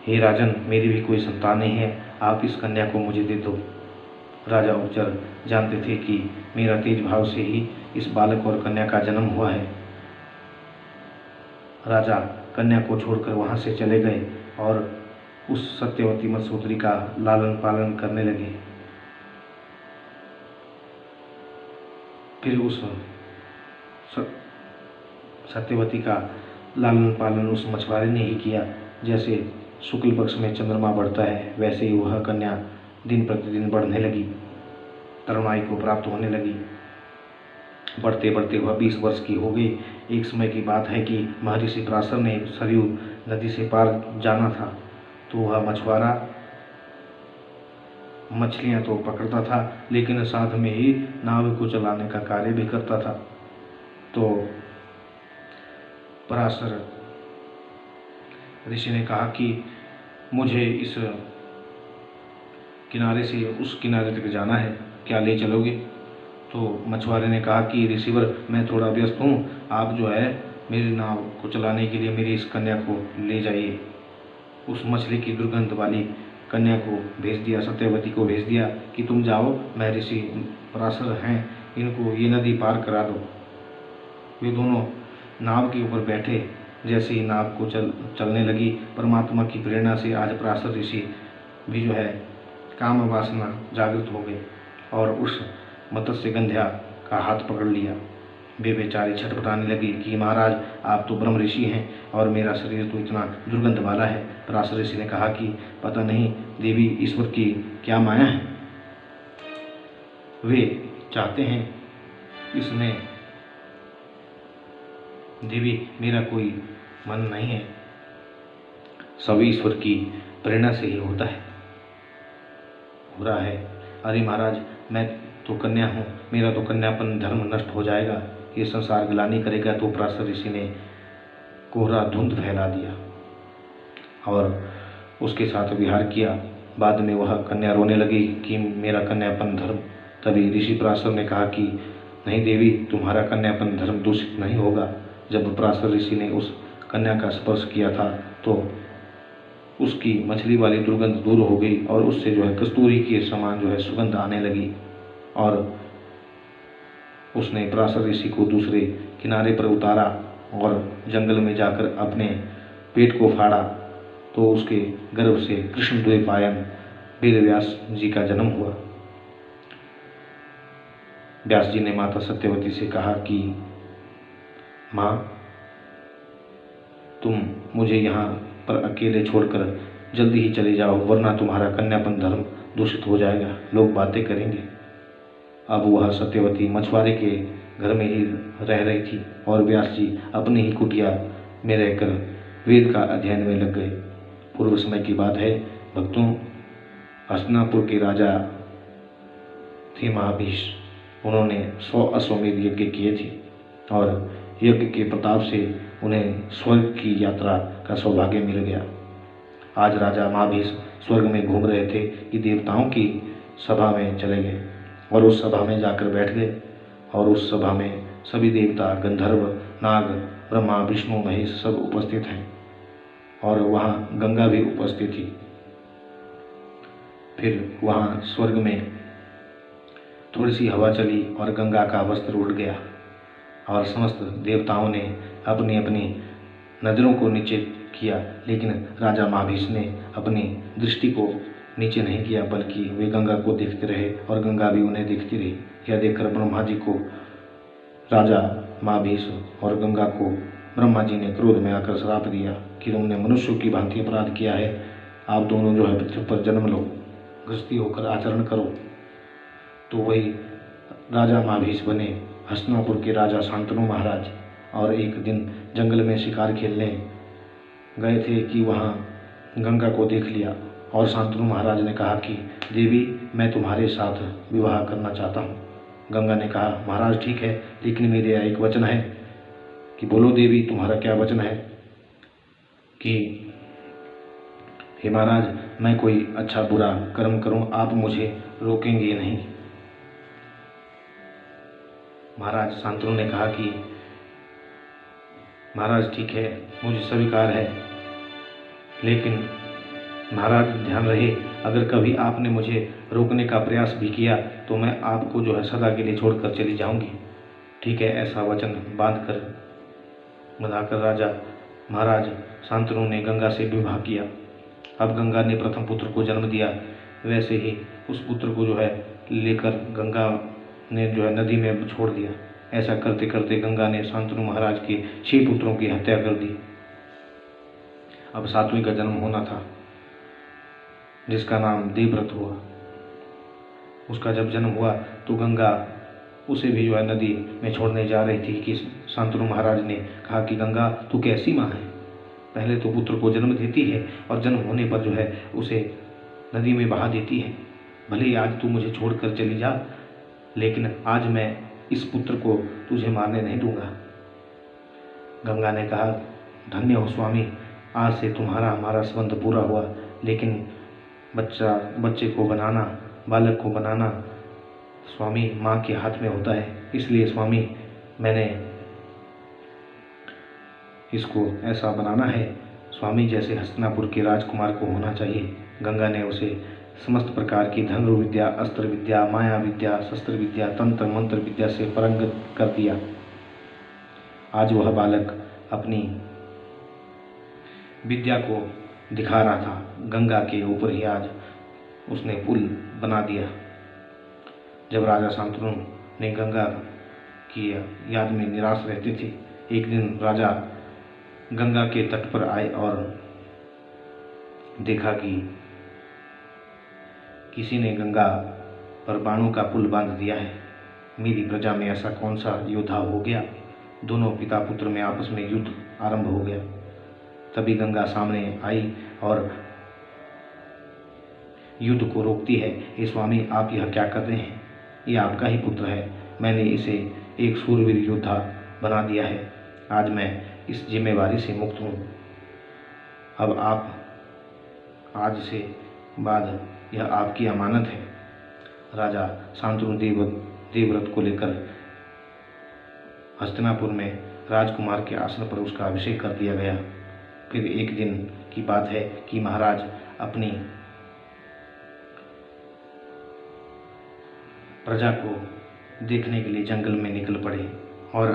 [SPEAKER 1] हे राजन, मेरी भी कोई संतान नहीं है, आप इस कन्या को मुझे दे दो। राजा उपचर जानते थे कि मेरा तेज भाव से ही इस बालक और कन्या का जन्म हुआ है। राजा कन्या को छोड़कर वहां से चले गए और उस सत्यवती मंदसोदरी का लालन पालन करने लगे। फिर उस सत्यवती का लालन पालन उस मछुआरे ने ही किया। जैसे शुक्ल पक्ष में चंद्रमा बढ़ता है, वैसे ही वह कन्या दिन प्रतिदिन बढ़ने लगी, तरुणाई को प्राप्त होने लगी। बढ़ते बढ़ते वह 20 वर्ष की हो गई। एक समय की बात है कि महर्षि पराशर ने सरयू नदी से पार जाना था, तो वह मछुआरा मछलियां तो पकड़ता था लेकिन साथ में ही नाव को चलाने का कार्य भी करता था। तो पराशर ऋषि ने कहा कि मुझे इस किनारे से उस किनारे तक जाना है, क्या ले चलोगे? तो मछुआरे ने कहा कि ऋषिवर, मैं थोड़ा व्यस्त हूँ, आप जो है मेरी नाव को चलाने के लिए मेरी इस कन्या को ले जाइए। उस मछली की दुर्गंध वाली कन्या को भेज दिया, सत्यवती को भेज दिया कि तुम जाओ, मैं ऋषि पराशर हैं, इनको ये नदी पार करा दो। वे दोनों नाव के ऊपर बैठे। जैसे ही नाव को चलने लगी, परमात्मा की प्रेरणा से आज पराशर ऋषि भी जो है काम वासना जागृत हो गए और उस मत्स्य गंध्या का हाथ पकड़ लिया। वे बेचारी छटपटाने लगी कि महाराज, आप तो ब्रह्म ऋषि हैं और मेरा शरीर तो इतना दुर्गंध वाला है। पराशर ऋषि ने कहा कि पता नहीं देवी ईश्वर की क्या माया है, वे चाहते हैं इसमें देवी मेरा कोई मन नहीं है, सब ईश्वर की प्रेरणा से ही होता है, हो रहा है। अरे महाराज, मैं तो कन्या हूँ, मेरा तो कन्यापन धर्म नष्ट हो जाएगा, ये संसार ग्लानि करेगा। तो पराशर ऋषि ने कोहरा धुंध फैला दिया और उसके साथ विहार किया। बाद में वह कन्या रोने लगी कि मेरा कन्यापन धर्म। तभी ऋषि पराशर ने कहा कि नहीं देवी, तुम्हारा कन्यापन धर्म दूषित नहीं होगा। जब पराशर ऋषि ने उस कन्या का स्पर्श किया था तो उसकी मछली वाली दुर्गंध दूर हो गई और उससे जो है कस्तूरी के समान जो है सुगंध आने लगी। और उसने पराशर ऋषि को दूसरे किनारे पर उतारा और जंगल में जाकर अपने पेट को फाड़ा, तो उसके गर्भ से कृष्णद्वैपायन वेद व्यास जी का जन्म हुआ। व्यास जी ने माता सत्यवती से कहा कि माँ, तुम मुझे यहाँ पर अकेले छोड़कर जल्दी ही चले जाओ, वरना तुम्हारा कन्यापन धर्म दूषित हो जाएगा, लोग बातें करेंगे। अब वह सत्यवती मछुआरे के घर में ही रह रही थी और व्यास जी अपनी ही कुटिया में रहकर वेद का अध्ययन में लग गए। पूर्व समय की बात है भक्तों, हस्तिनापुर के राजा थे महाभीष। उन्होंने 100 अश्वमेध यज्ञ किए थे और यज्ञ के प्रताप से उन्हें स्वर्ग की यात्रा का सौभाग्य मिल गया। आज राजा महाभीष स्वर्ग में घूम रहे थे कि देवताओं की सभा में चले गए और उस सभा में जाकर बैठ गए। और उस सभा में सभी देवता, गंधर्व, नाग, ब्रह्मा, विष्णु, महेश सब उपस्थित हैं। और वहाँ गंगा भी उपस्थित थी। फिर वहाँ स्वर्ग में थोड़ी सी हवा चली और गंगा का वस्त्र उड़ गया और समस्त देवताओं ने अपनी अपनी नज़रों को नीचे किया, लेकिन राजा महाभीष ने अपनी दृष्टि को नीचे नहीं किया, बल्कि वे गंगा को देखते रहे और गंगा भी उन्हें देखती रही। यह देखकर ब्रह्मा जी को, राजा महाभीष और गंगा को ब्रह्मा जी ने क्रोध में आकर श्राप दिया कि तुमने मनुष्यों की भांति अपराध किया है, आप दोनों जो है पृथ्वी पर जन्म लो, गृहस्थी होकर आचरण करो। तो वही राजा महाभीष बने हस्तिनापुर के राजा शांतनु महाराज, और एक दिन जंगल में शिकार खेलने गए थे कि वहाँ गंगा को देख लिया और शांतनु महाराज ने कहा कि देवी, मैं तुम्हारे साथ विवाह करना चाहता हूँ। गंगा ने कहा, महाराज ठीक है, लेकिन मेरे एक वचन है। कि बोलो देवी, तुम्हारा क्या वचन है? कि हे महाराज, मैं कोई अच्छा बुरा कर्म करूं, आप मुझे रोकेंगे नहीं। महाराज शांतनु ने कहा कि महाराज ठीक है, मुझे स्वीकार है, लेकिन महाराज ध्यान रहे, अगर कभी आपने मुझे रोकने का प्रयास भी किया तो मैं आपको जो है सदा के लिए छोड़कर चली जाऊंगी। ठीक है, ऐसा वचन बंधाकर राजा महाराज शांतनु ने गंगा से विवाह किया। अब गंगा ने प्रथम पुत्र को जन्म दिया, वैसे ही उस पुत्र को जो है लेकर गंगा ने जो है नदी में छोड़ दिया। ऐसा करते करते गंगा ने शांतनु महाराज के 6 पुत्रों की हत्या कर दी। अब 7वें का जन्म होना था, जिसका नाम देवव्रत हुआ। उसका जब जन्म हुआ तो गंगा उसे भी जो है नदी में छोड़ने जा रही थी कि शांतनु महाराज ने कहा कि गंगा, तू कैसी माँ है? पहले तो पुत्र को जन्म देती है और जन्म होने पर जो है उसे नदी में बहा देती है। भले ही आज तू मुझे छोड़कर चली जा, लेकिन आज मैं इस पुत्र को तुझे मारने नहीं दूंगा। गंगा ने कहा, धन्य हो स्वामी, आज से तुम्हारा हमारा संबंध पूरा हुआ, लेकिन बच्चे को बनाना, बालक को बनाना स्वामी माँ के हाथ में होता है। इसलिए स्वामी, मैंने इसको ऐसा बनाना है स्वामी जैसे हस्तिनापुर के राजकुमार को होना चाहिए। गंगा ने उसे समस्त प्रकार की धनुर् विद्या, अस्त्र विद्या, माया विद्या, शस्त्र विद्या, तंत्र मंत्र विद्या से पारंगत कर दिया। आज वह बालक अपनी विद्या को दिखा रहा था। गंगा के ऊपर ही आज उसने पुल बना दिया। जब राजा शांतनु ने गंगा की याद में निराश रहते थे, एक दिन राजा गंगा के तट पर आए और देखा कि किसी ने गंगा पर बाणों का पुल बांध दिया है। मेरी प्रजा में ऐसा कौन सा योद्धा हो गया? दोनों पिता पुत्र में आपस में युद्ध आरंभ हो गया। तभी गंगा सामने आई और युद्ध को रोकती है। हे स्वामी, आप यह क्या कर रहे हैं? ये आपका ही पुत्र है, मैंने इसे एक शूरवीर योद्धा बना दिया है। आज मैं इस जिम्मेवारी से मुक्त हूँ। अब आप आज से बाद यह आपकी अमानत है। राजा शांतनु देवव्रत को लेकर हस्तिनापुर में राजकुमार के आसन पर उसका अभिषेक कर दिया गया। फिर एक दिन की बात है कि महाराज अपनी प्रजा को देखने के लिए जंगल में निकल पड़े और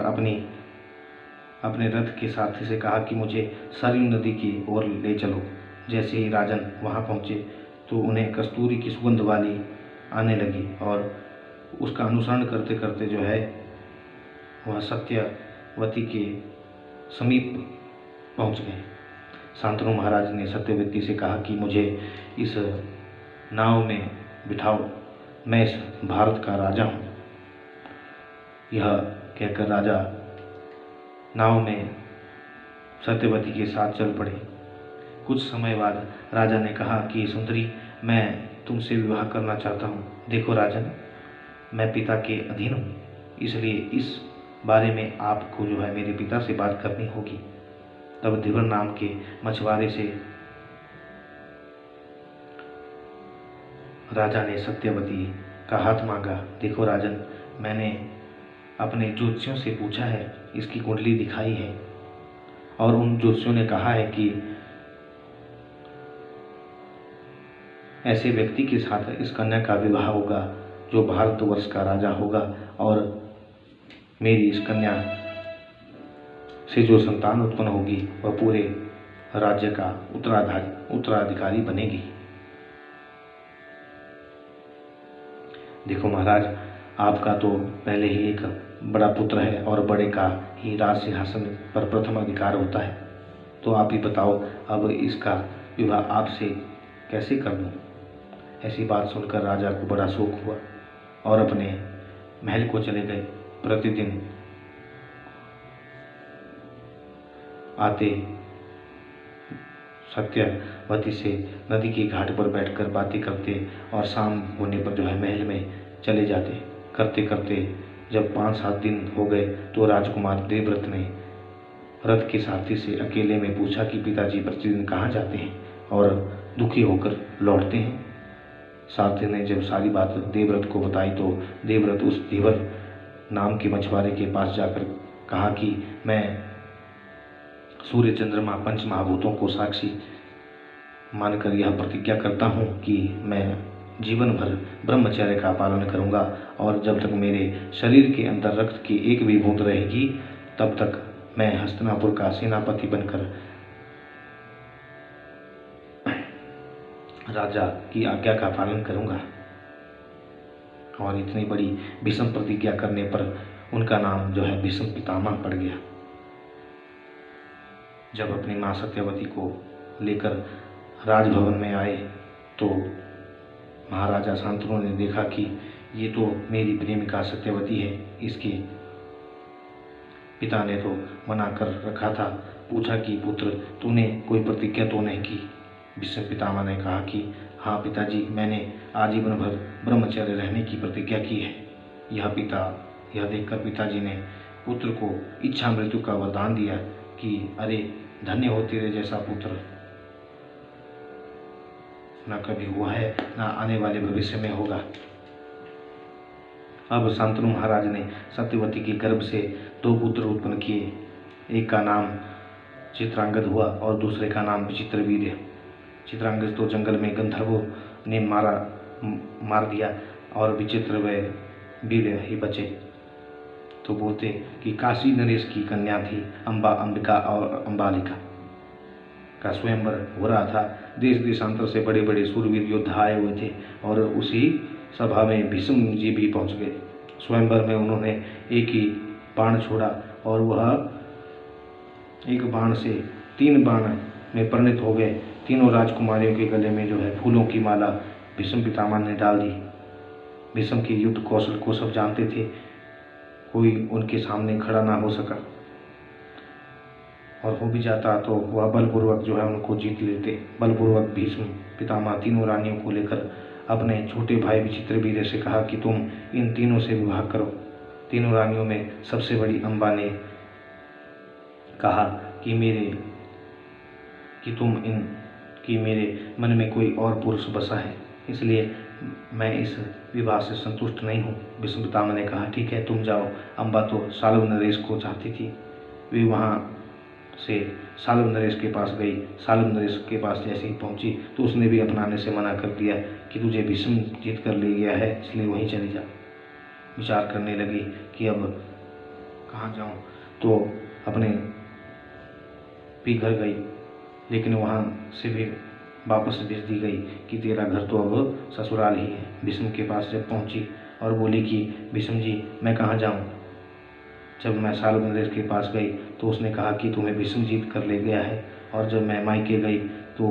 [SPEAKER 1] अपने रथ के साथी से कहा कि मुझे सरयू नदी की ओर ले चलो। जैसे ही राजन वहां पहुंचे तो उन्हें कस्तूरी की सुगंध वाली आने लगी और उसका अनुसरण करते करते जो है वह सत्यवती के समीप पहुंच गए। शांतनु महाराज ने सत्यवती से कहा कि मुझे इस नाव में बिठाओ, मैं इस भारत का राजा हूँ। यह कहकर राजा नाव में सत्यवती के साथ चल पड़े। कुछ समय बाद राजा ने कहा कि सुंदरी, मैं तुमसे विवाह करना चाहता हूँ। देखो राजन, मैं पिता के अधीन हूँ, इसलिए इस बारे में आपको जो है मेरे पिता से बात करनी होगी। तब धीवर नाम के मछुआरे से राजा ने सत्यवती का हाथ मांगा। देखो राजन, मैंने अपने ज्योतिषियों से पूछा है, इसकी कुंडली दिखाई है और उन ज्योतिषियों ने कहा है कि ऐसे व्यक्ति के साथ इस कन्या का विवाह होगा जो भारतवर्ष का राजा होगा, और मेरी इस कन्या से जो संतान उत्पन्न होगी वह पूरे राज्य का उत्तराधिकारी बनेगी। देखो महाराज, आपका तो पहले ही एक बड़ा पुत्र है और बड़े का ही राज सिंहासन पर प्रथम अधिकार होता है, तो आप ही बताओ अब इसका विवाह आपसे कैसे कर दूं। ऐसी बात सुनकर राजा को बड़ा शोक हुआ और अपने महल को चले गए। प्रतिदिन आते सत्यवती से नदी के घाट पर बैठकर बातें करते और शाम होने पर जो है महल में चले जाते। करते करते जब 5-7 दिन हो गए तो राजकुमार देवव्रत ने रथ के सारथी से अकेले में पूछा कि पिताजी प्रतिदिन कहाँ जाते हैं और दुखी होकर लौटते हैं। सारथी ने जब सारी बात देवव्रत को बताई तो देवव्रत उस धीवर नाम के मछुआरे के पास जाकर कहा कि मैं सूर्य चंद्रमा पंच महाभूतों को साक्षी मानकर यह प्रतिज्ञा करता हूँ कि मैं जीवन भर ब्रह्मचर्य का पालन करूँगा और जब तक मेरे शरीर के अंदर रक्त की एक भी बूंद रहेगी तब तक मैं हस्तिनापुर का सेनापति बनकर राजा की आज्ञा का पालन करूँगा। और इतनी बड़ी भीष्म प्रतिज्ञा करने पर उनका नाम जो है भीष्म पितामह पड़ गया। जब अपनी माँ सत्यवती को लेकर राजभवन में आए तो महाराजा शांतनु ने देखा कि ये तो मेरी प्रेमिका सत्यवती है, इसके पिता ने तो मना कर रखा था। पूछा कि पुत्र तूने कोई प्रतिज्ञा तो नहीं की। भीष्म पितामह ने कहा कि हाँ पिताजी, मैंने आजीवन भर ब्रह्मचर्य रहने की प्रतिज्ञा की है। यह देखकर पिताजी ने पुत्र को इच्छा मृत्यु का वरदान दिया कि अरे धन्य हो तेरे जैसा पुत्र, न कभी हुआ है न आने वाले भविष्य में होगा। अब शांतनु महाराज ने सत्यवती के गर्भ से 2 पुत्र उत्पन्न किए। एक का नाम चित्रांगद हुआ और दूसरे का नाम विचित्रवीर्य। चित्रांगद तो जंगल में गंधर्वों ने मार दिया और विचित्रवीर्य ही बचे। तो बोलते कि काशी नरेश की कन्या थी अंबिका और अंबालिका का स्वयंवर हो रहा था। देश देशांतर से बड़े बड़े सूरवीर योद्धा आए हुए थे और उसी सभा में भीष्म जी भी पहुंच गए। स्वयंवर में उन्होंने एक ही बाण छोड़ा और वह एक बाण से 3 बाण में परिणत हो गए। तीनों राजकुमारियों के गले में जो है फूलों की माला भीष्म पितामह ने डाल दी। भीष्म के युद्ध कौशल को सब जानते थे, कोई उनके सामने खड़ा ना हो सका, और हो भी जाता तो वह बलपूर्वक जो है उनको जीत लेते। बलपूर्वक भीष्म पितामह तीनों रानियों को लेकर अपने छोटे भाई विचित्रवीर्य से कहा कि तुम इन तीनों से विवाह करो। तीनों रानियों में सबसे बड़ी अम्बा ने कहा कि मेरे मन में कोई और पुरुष बसा है, इसलिए मैं इस विवाह से संतुष्ट नहीं हूँ। भीष्म पितामह ने कहा ठीक है तुम जाओ। अम्बा तो साल्व नरेश को चाहती थी। वे वहाँ से साल्व नरेश के पास गई। साल्व नरेश के पास जैसे ही पहुंची तो उसने भी अपनाने से मना कर दिया कि तुझे भीष्म जीत कर ले गया है, इसलिए वहीं चली जा। विचार करने लगी कि अब कहाँ जाऊं, तो अपने भी घर गई, लेकिन वहाँ से भी वापस भेज दी गई कि तेरा घर तो अब ससुराल ही है। भीष्म के पास जब पहुंची और बोली कि भीष्म जी मैं कहाँ जाऊँ। जब मैं साल्व नरेश के पास गई तो उसने कहा कि तुम्हें भीष्म जीत कर ले गया है, और जब मैं मायके गई तो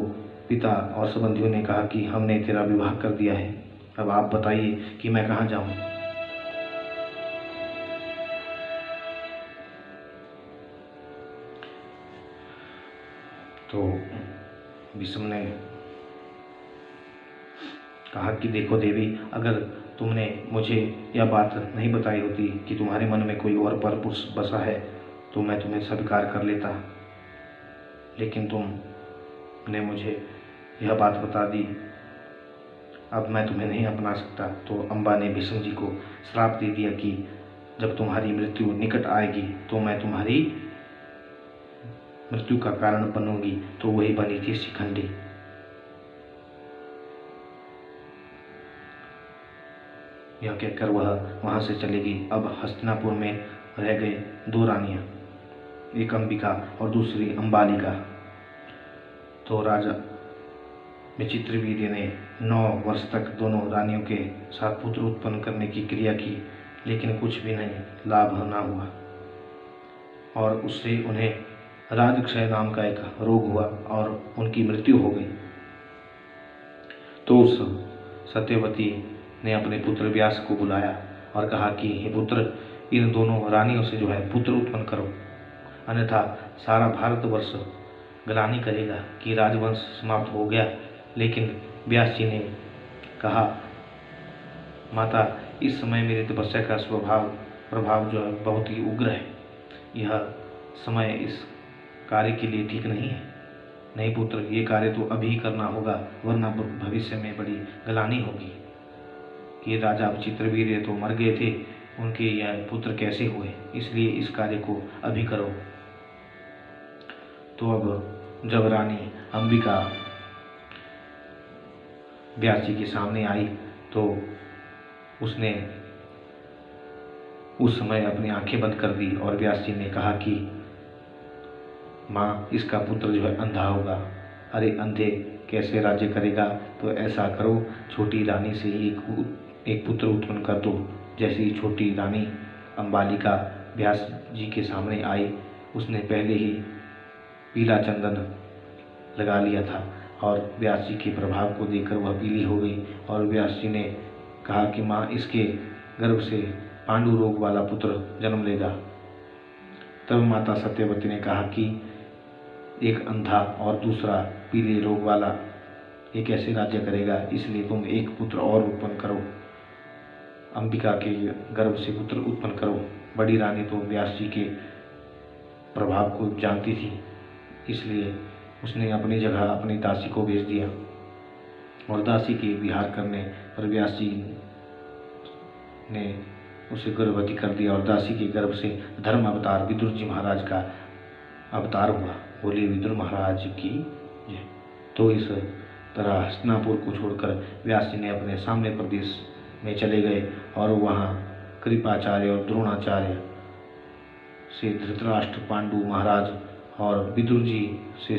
[SPEAKER 1] पिता और संबंधियों ने कहा कि हमने तेरा विवाह कर दिया है। अब आप बताइए कि मैं कहाँ जाऊँ। तो भीष्म ने कहा कि देखो देवी, अगर तुमने मुझे यह बात नहीं बताई होती कि तुम्हारे मन में कोई और परपुरुष बसा है तो मैं तुम्हें स्वीकार कर लेता, लेकिन तुमने मुझे यह बात बता दी, अब मैं तुम्हें नहीं अपना सकता। तो अम्बा ने भीष्म जी को श्राप दे दिया कि जब तुम्हारी मृत्यु निकट आएगी तो मैं तुम्हारी मृत्यु का कारण बनूंगी। तो वही बनी थी शिखंडी। यह कहकर वह वहाँ से चली गई। अब हस्तिनापुर में रह गए 2 रानियाँ, एक अंबिका और दूसरी अंबालिका। तो राजा विचित्रवीर्य ने 9 वर्ष तक दोनों रानियों के साथ पुत्र उत्पन्न करने की क्रिया की, लेकिन कुछ भी नहीं लाभ न हुआ और उससे उन्हें राजक्षय नाम का एक रोग हुआ और उनकी मृत्यु हो गई। तो उस सत्यवती ने अपने पुत्र व्यास को बुलाया और कहा कि हे पुत्र, इन दोनों रानियों से जो है पुत्र उत्पन्न करो, अन्यथा सारा भारतवर्ष ग्लानि करेगा कि राजवंश समाप्त हो गया। लेकिन व्यास जी ने कहा, माता, इस समय मेरी तपस्या का प्रभाव जो है बहुत ही उग्र है। यह समय इस कार्य के लिए ठीक नहीं है। नहीं पुत्र, ये कार्य तो अभी करना होगा, वरना भविष्य में बड़ी ग्लानि होगी कि राजा विचित्रवीर्य तो मर गए थे, उनके यह पुत्र कैसे हुए, इसलिए इस कार्य को अभी करो। तो अब जब रानी अंबिका व्यास जी के सामने आई तो उसने उस समय अपनी आंखें बंद कर दी और व्यास जी ने कहा कि माँ, इसका पुत्र जो है अंधा होगा। अरे अंधे कैसे राज्य करेगा? तो ऐसा करो, छोटी रानी से ही एक पुत्र उत्पन्न कर दो। जैसे ही छोटी रानी अंबालिका व्यास जी के सामने आई, उसने पहले ही पीला चंदन लगा लिया था और व्यास जी के प्रभाव को देखकर वह पीली हो गई। और व्यास जी ने कहा कि माँ, इसके गर्भ से पांडु रोग वाला पुत्र जन्म लेगा। तब माता सत्यवती ने कहा कि एक अंधा और दूसरा पीले रोग वाला ये कैसे राज्य करेगा, इसलिए तुम एक पुत्र और उत्पन्न करो, अंबिका के गर्भ से पुत्र उत्पन्न करो। बड़ी रानी तो व्यास जी के प्रभाव को जानती थी, इसलिए उसने अपनी जगह अपनी दासी को भेज दिया और दासी के विहार करने पर व्यास जी ने उसे गर्भवती कर दिया और दासी के गर्भ से धर्म अवतार विदुर जी महाराज का अवतार हुआ। बोले विदुर महाराज की जय। तो इस तरह हस्तिनापुर को छोड़कर व्यास जी ने अपने सामने प्रदेश में चले गए और वहाँ कृपाचार्य और द्रोणाचार्य से धृतराष्ट्र, पांडु महाराज और विदुर जी से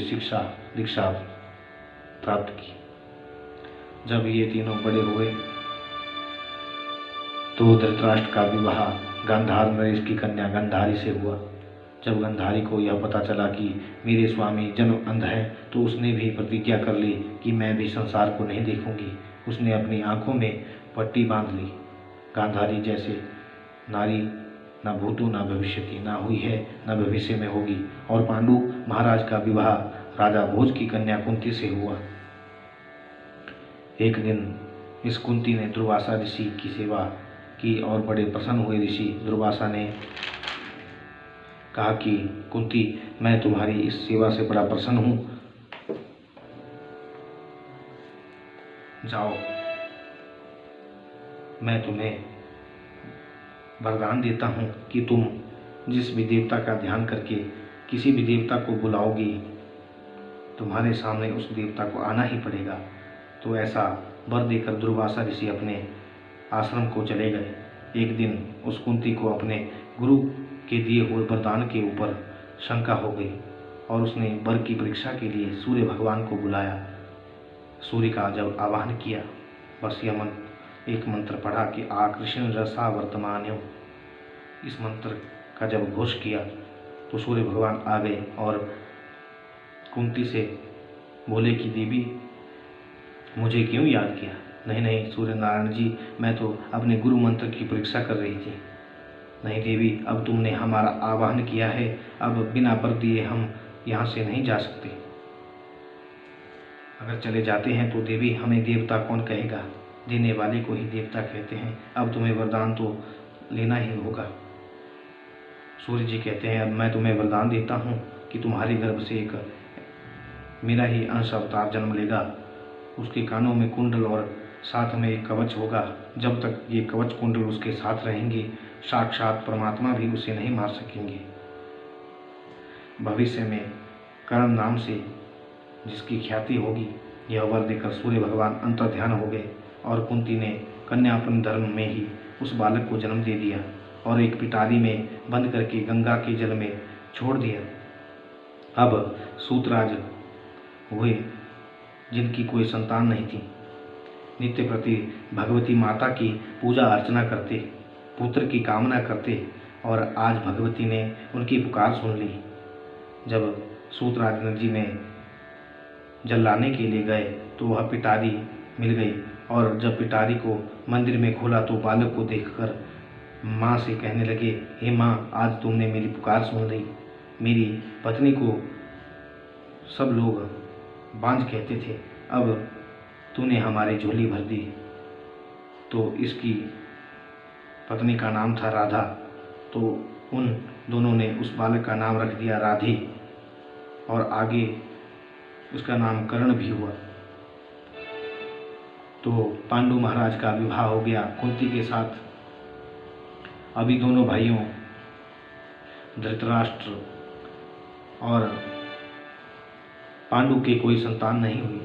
[SPEAKER 1] दीक्षा प्राप्त की। जब ये तीनों बड़े हुए तो धृतराष्ट्र का विवाह गांधार नरेश की कन्या गंधारी से हुआ। जब गंधारी को यह पता चला कि मेरे स्वामी जन्म अंध है, तो उसने भी प्रतिज्ञा कर ली कि मैं भी संसार को नहीं देखूंगी। उसने अपनी आंखों में पट्टी बांध ली। गांधारी जैसे नारी न भूतो न भविष्यति, ना हुई है न भविष्य में होगी। और पांडु महाराज का विवाह राजा भोज की कन्या कुंती से हुआ। एक दिन इस कुंती ने दुर्वासा ऋषि की सेवा की और बड़े प्रसन्न हुए ऋषि दुर्वासा ने कहा कि कुंती, मैं तुम्हारी इस सेवा से बड़ा प्रसन्न हूँ। जाओ, मैं तुम्हें वरदान देता हूँ कि तुम जिस भी देवता का ध्यान करके किसी भी देवता को बुलाओगी, तुम्हारे सामने उस देवता को आना ही पड़ेगा। तो ऐसा वर देकर दुर्वासा ऋषि अपने आश्रम को चले गए। एक दिन उस कुंती को अपने गुरु के दिए हुए वरदान के ऊपर शंका हो गई और उसने वर की परीक्षा के लिए सूर्य भगवान को बुलाया। सूर्य का जब आवाहन किया, बस यह एक मंत्र पढ़ा कि आकृष्ण रसा वर्तमान्यो। इस मंत्र का जब घोष किया तो सूर्य भगवान आ गए और कुंती से बोले कि देवी, मुझे क्यों याद किया? नहीं नहीं सूर्य नारायण जी, मैं तो अपने गुरु मंत्र की परीक्षा कर रही थी। नहीं देवी, अब तुमने हमारा आवाहन किया है, अब बिना वर दिए हम यहाँ से नहीं जा सकते। अगर चले जाते हैं तो देवी हमें देवता कौन कहेगा? देने वाले को ही देवता कहते हैं। अब तुम्हें वरदान तो लेना ही होगा। सूर्य जी कहते हैं, अब मैं तुम्हें वरदान देता हूँ कि तुम्हारे गर्भ से एक मेरा ही अंश अवतार जन्म लेगा। उसके कानों में कुंडल और साथ में एक कवच होगा। जब तक ये कवच कुंडल उसके साथ रहेंगे, साक्षात परमात्मा भी उसे नहीं मार सकेंगे। भविष्य में कर्ण नाम से जिसकी ख्याति होगी। यह वर देकर सूर्य भगवान अंतर्ध्यान हो गए और कुंती ने कन्यापन धर्म में ही उस बालक को जन्म दे दिया और एक पिटारी में बंद करके गंगा के जल में छोड़ दिया। अब सूतराज हुए जिनकी कोई संतान नहीं थी, नित्य प्रति भगवती माता की पूजा अर्चना करते, पुत्र की कामना करते, और आज भगवती ने उनकी पुकार सुन ली। जब सूतराज नदी में जल लाने के लिए गए तो वह पिटारी मिल गई, और जब पिटारी को मंदिर में खोला तो बालक को देखकर माँ से कहने लगे, हे माँ, आज तुमने मेरी पुकार सुन ली। मेरी पत्नी को सब लोग बांझ कहते थे, अब तूने हमारी झोली भर दी। तो इसकी पत्नी का नाम था राधा, तो उन दोनों ने उस बालक का नाम रख दिया राधे, और आगे उसका नामकरण भी हुआ। तो पांडु महाराज का विवाह हो गया कुंती के साथ। अभी दोनों भाइयों धृतराष्ट्र और पांडु की कोई संतान नहीं हुई।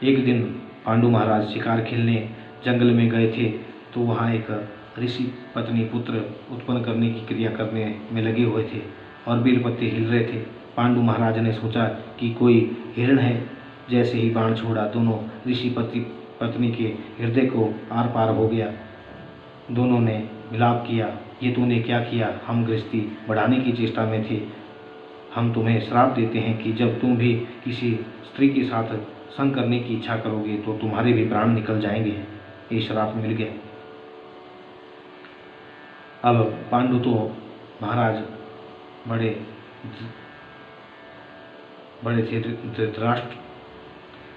[SPEAKER 1] एक दिन पांडु महाराज शिकार खेलने जंगल में गए थे, तो वहाँ एक ऋषि पत्नी पुत्र उत्पन्न करने की क्रिया करने में लगे हुए थे और बेलपत्ते हिल रहे थे। पांडु महाराज ने सोचा कि कोई हिरण है। जैसे ही बाण छोड़ा, दोनों ऋषि पत्नी के हृदय को आर पार हो गया। दोनों ने विलाप किया, ये तूने क्या किया? हम गृहस्थी बढ़ाने की चेष्टा में थे। हम तुम्हें श्राप देते हैं कि जब तुम भी किसी स्त्री के साथ संग करने की इच्छा करोगे तो तुम्हारे भी प्राण निकल जाएंगे। ये श्राप मिल गया। अब पांडु तो महाराज बड़े थे धृतराष्ट्र,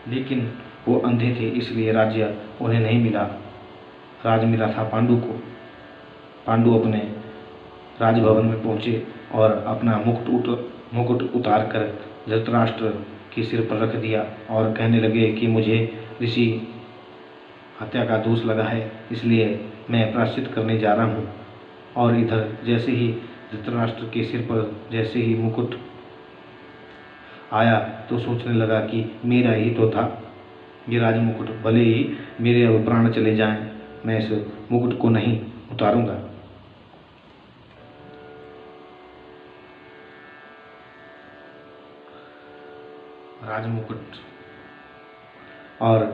[SPEAKER 1] लेकिन वो अंधे थे, इसलिए राज्य उन्हें नहीं मिला। राज मिला था पांडु को। पांडु अपने राजभवन में पहुँचे और अपना मुकुट उतार कर धृतराष्ट्र के सिर पर रख दिया और कहने लगे कि मुझे ऋषि हत्या का दोष लगा है, इसलिए मैं प्रायश्चित करने जा रहा हूँ। और इधर जैसे ही धृतराष्ट्र के सिर पर जैसे ही मुकुट आया तो सोचने लगा कि मेरा ही तो था ये राजमुकुट, भले ही मेरे अब प्राण चले जाएं, मैं इस मुकुट को नहीं उतारूंगा। राजमुकुट। और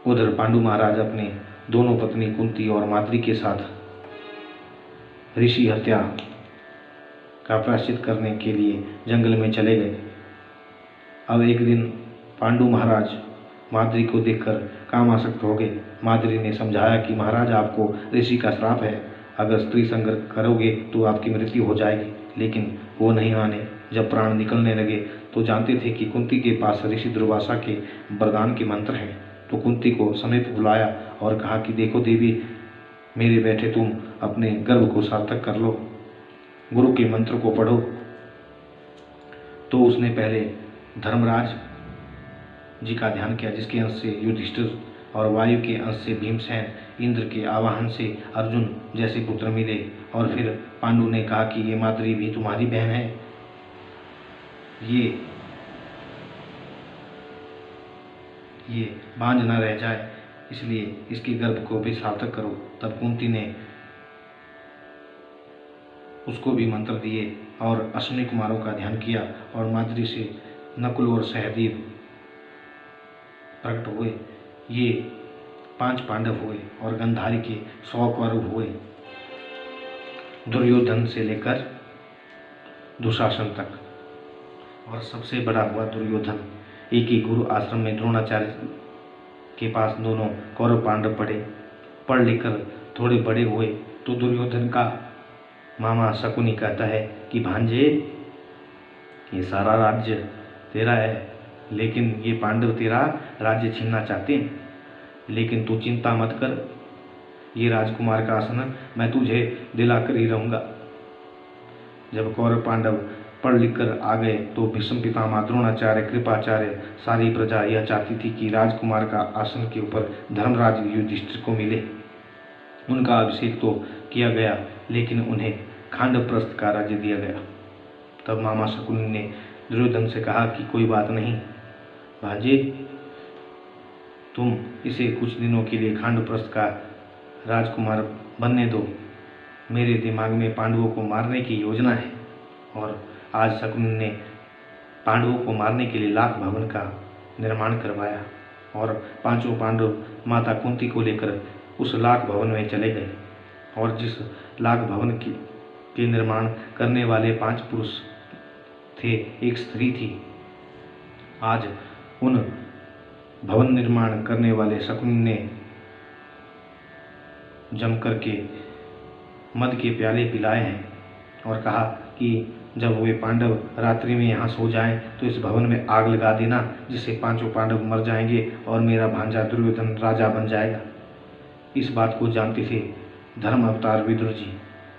[SPEAKER 1] उधर पांडु महाराज अपने दोनों पत्नी कुंती और माद्री के साथ ऋषि हत्या का प्रायश्चित करने के लिए जंगल में चले गए। अब एक दिन पांडु महाराज माद्री को देखकर कामासक्त हो गए। माद्री ने समझाया कि महाराज, आपको ऋषि का श्राप है, अगर स्त्री संग करोगे तो आपकी मृत्यु हो जाएगी। लेकिन वो नहीं माने। जब प्राण निकलने लगे तो जानते थे कि कुंती के पास ऋषि दुर्वासा के वरदान के मंत्र हैं, तो कुंती को समेत बुलाया और कहा कि देखो देवी, मेरे बैठे तुम अपने गर्भ को सार्थक कर लो, गुरु के मंत्र को पढ़ो। तो उसने पहले धर्मराज जी का ध्यान किया, जिसके अंश से युधिष्ठिर और वायु के अंश से भीमसेन, इंद्र के आवाहन से अर्जुन जैसे पुत्र मिले। और फिर पांडु ने कहा कि ये माद्री भी तुम्हारी बहन है, ये बांझ न रह जाए, इसलिए इसके गर्भ को भी सार्थक करो। तब कुंती ने उसको भी मंत्र दिए और अश्विनी कुमारों का ध्यान किया, और माद्री से नकुल और सहदेव प्रकट हुए। ये 5 पांडव हुए और गंधारी के 100 कौरव हुए, दुर्योधन से लेकर दुशासन तक। और सबसे बड़ा हुआ दुर्योधन। एक ही गुरु आश्रम में द्रोणाचार्य के पास दोनों कौरव पांडव पढ़ लिख कर थोड़े बड़े हुए। तो दुर्योधन का मामा शकुनी कहता है कि भांजे, ये सारा राज्य तेरा है, लेकिन ये पांडव तेरा राज्य छीनना चाहते हैं। लेकिन तू चिंता मत कर, ये राजकुमार का आसन मैं तुझे दिलाकर ही रहूँगा। जब कौरव पांडव पढ़ लिख कर आ गए तो भीष्म पितामह, द्रोणाचार्य, कृपाचार्य, सारी प्रजा यह चाहती थी कि राजकुमार का आसन के ऊपर धर्मराज युधिष्ठिर को मिले। उनका अभिषेक तो किया गया, लेकिन उन्हें खांडवप्रस्थ का राज्य दिया गया। तब मामा शकुनी ने दुर्योधन से कहा कि कोई बात नहीं भांजे, तुम इसे कुछ दिनों के लिए खांडवप्रस्थ का राजकुमार बनने दो। मेरे दिमाग में पांडवों को मारने की योजना है। और आज शकुनि ने पांडवों को मारने के लिए लाख भवन का निर्माण करवाया और पांचों पांडव माता कुंती को लेकर उस लाख भवन में चले गए। और जिस लाख भवन के निर्माण करने वाले 5 पुरुष थे, एक स्त्री थी। आज उन भवन निर्माण करने वाले शकुनि ने जम करके मद के प्याले पिलाए हैं और कहा कि जब वे पांडव रात्रि में यहाँ सो जाएं तो इस भवन में आग लगा देना, जिससे पांचों पांडव मर जाएंगे और मेरा भांजा दुर्योधन राजा बन जाएगा। इस बात को जानते थे धर्म अवतार विदुर जी।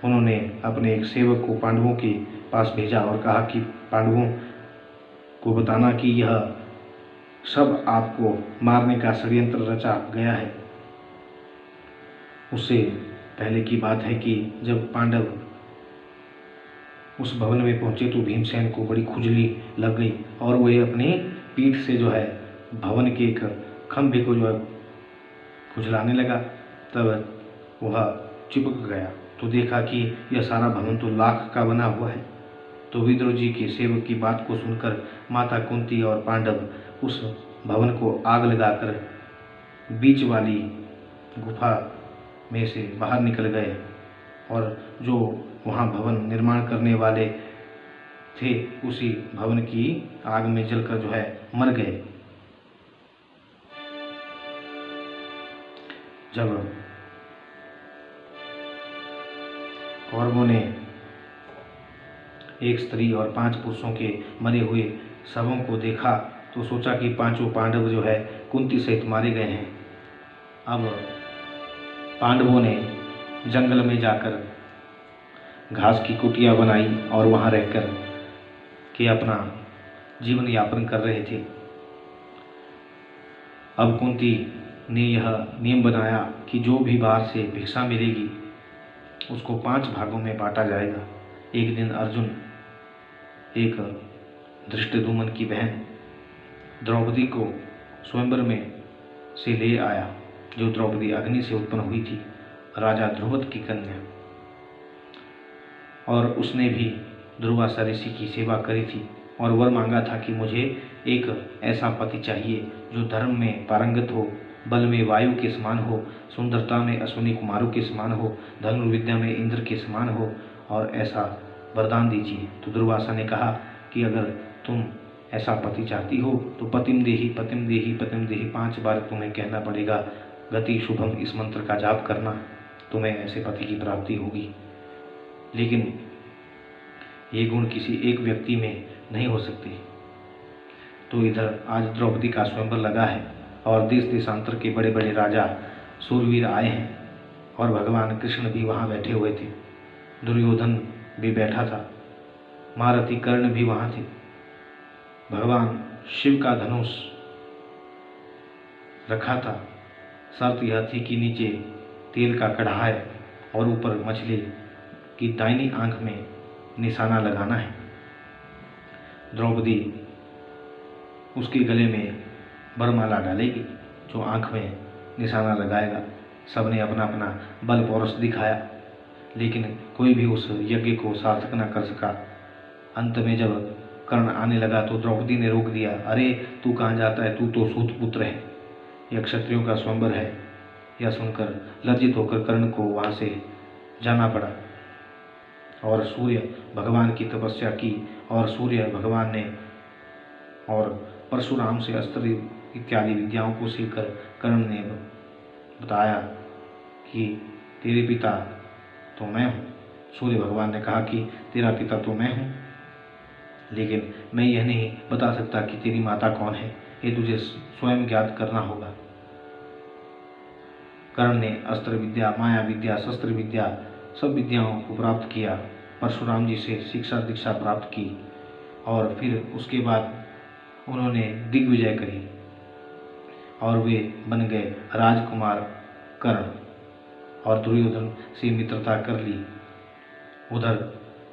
[SPEAKER 1] उन्होंने अपने एक सेवक को पांडवों के पास भेजा और कहा कि पांडवों को बताना कि यह सब आपको मारने का षड्यंत्र रचा गया है। उससे पहले की बात है कि जब पांडव उस भवन में पहुंचे तो भीमसेन को बड़ी खुजली लग गई और वह अपनी पीठ से जो है भवन के एक खंभे को जो है खुजलाने लगा। तब वह चिपक गया तो देखा कि यह सारा भवन तो लाख का बना हुआ है। तो विदुर जी के सेवक की बात को सुनकर माता कुंती और पांडव उस भवन को आग लगाकर बीच वाली गुफा में से बाहर निकल गए और जो वहाँ भवन निर्माण करने वाले थे उसी भवन की आग में जलकर जो है मर गए। जब कौरवों ने एक स्त्री और 5 पुरुषों के मरे हुए शवों को देखा तो सोचा कि पांचों पांडव जो है कुंती सहित मारे गए हैं। अब पांडवों ने जंगल में जाकर घास की कुटिया बनाई और वहाँ रहकर के अपना जीवन यापन कर रहे थे। अब कुंती ने यह नियम बनाया कि जो भी बाहर से भिक्षा मिलेगी उसको 5 भागों में बांटा जाएगा। एक दिन अर्जुन एक धृष्टद्युम्न की बहन द्रौपदी को स्वयंवर में से ले आया, जो द्रौपदी अग्नि से उत्पन्न हुई थी, राजा ध्रुवद की कन्या। और उसने भी दुर्वासा ऋषि की सेवा करी थी और वर मांगा था कि मुझे एक ऐसा पति चाहिए जो धर्म में पारंगत हो, बल में वायु के समान हो, सुंदरता में अश्विनी कुमारों के समान हो, धनुर्विद्या में इंद्र के समान हो, और ऐसा वरदान दीजिए। तो दुर्वासा ने कहा कि अगर तुम ऐसा पति चाहती हो तो पतिम देहि पतिम देहि पतिम देहि 5 बार तुम्हें कहना पड़ेगा। गति शुभम इस मंत्र का जाप करना, तुम्हें ऐसे पति की प्राप्ति होगी। लेकिन ये गुण किसी एक व्यक्ति में नहीं हो सकते। तो इधर आज द्रौपदी का स्वयंवर लगा है और देश देशांतर के बड़े बड़े राजा सूरवीर आए हैं और भगवान कृष्ण भी वहाँ बैठे हुए थे। दुर्योधन भी बैठा था, महारथी कर्ण भी वहाँ थे। भगवान शिव का धनुष रखा था। शर्त यह थी कि नीचे तेल का कढ़ा है और ऊपर मछली की दाहिनी आंख में निशाना लगाना है। द्रौपदी उसके गले में वरमाला डालेगी, जो आंख में निशाना लगाएगा। सबने अपना अपना बल पौरुष दिखाया, लेकिन कोई भी उस यज्ञ को सार्थक न कर सका। अंत में जब कर्ण आने लगा तो द्रौपदी ने रोक दिया। अरे तू कहाँ जाता है, तू तो सूत पुत्र है, यह क्षत्रियों का स्वयंवर है। यह सुनकर लज्जित होकर कर्ण को वहाँ से जाना पड़ा और सूर्य भगवान की तपस्या की। और सूर्य भगवान ने और परशुराम से अस्त्र इत्यादि विद्याओं को सीखकर कर्ण ने बताया कि तेरे पिता तो मैं हूँ। सूर्य भगवान ने कहा कि तेरा पिता तो मैं हूँ, लेकिन मैं यह नहीं बता सकता कि तेरी माता कौन है, ये तुझे स्वयं ज्ञात करना होगा। कर्ण ने अस्त्र विद्या, माया विद्या, शस्त्र विद्या सब विद्याओं को प्राप्त किया, परशुराम जी से शिक्षा दीक्षा प्राप्त की और फिर उसके बाद उन्होंने दिग्विजय करी और वे बन गए राजकुमार कर्ण और दुर्योधन से मित्रता कर ली। उधर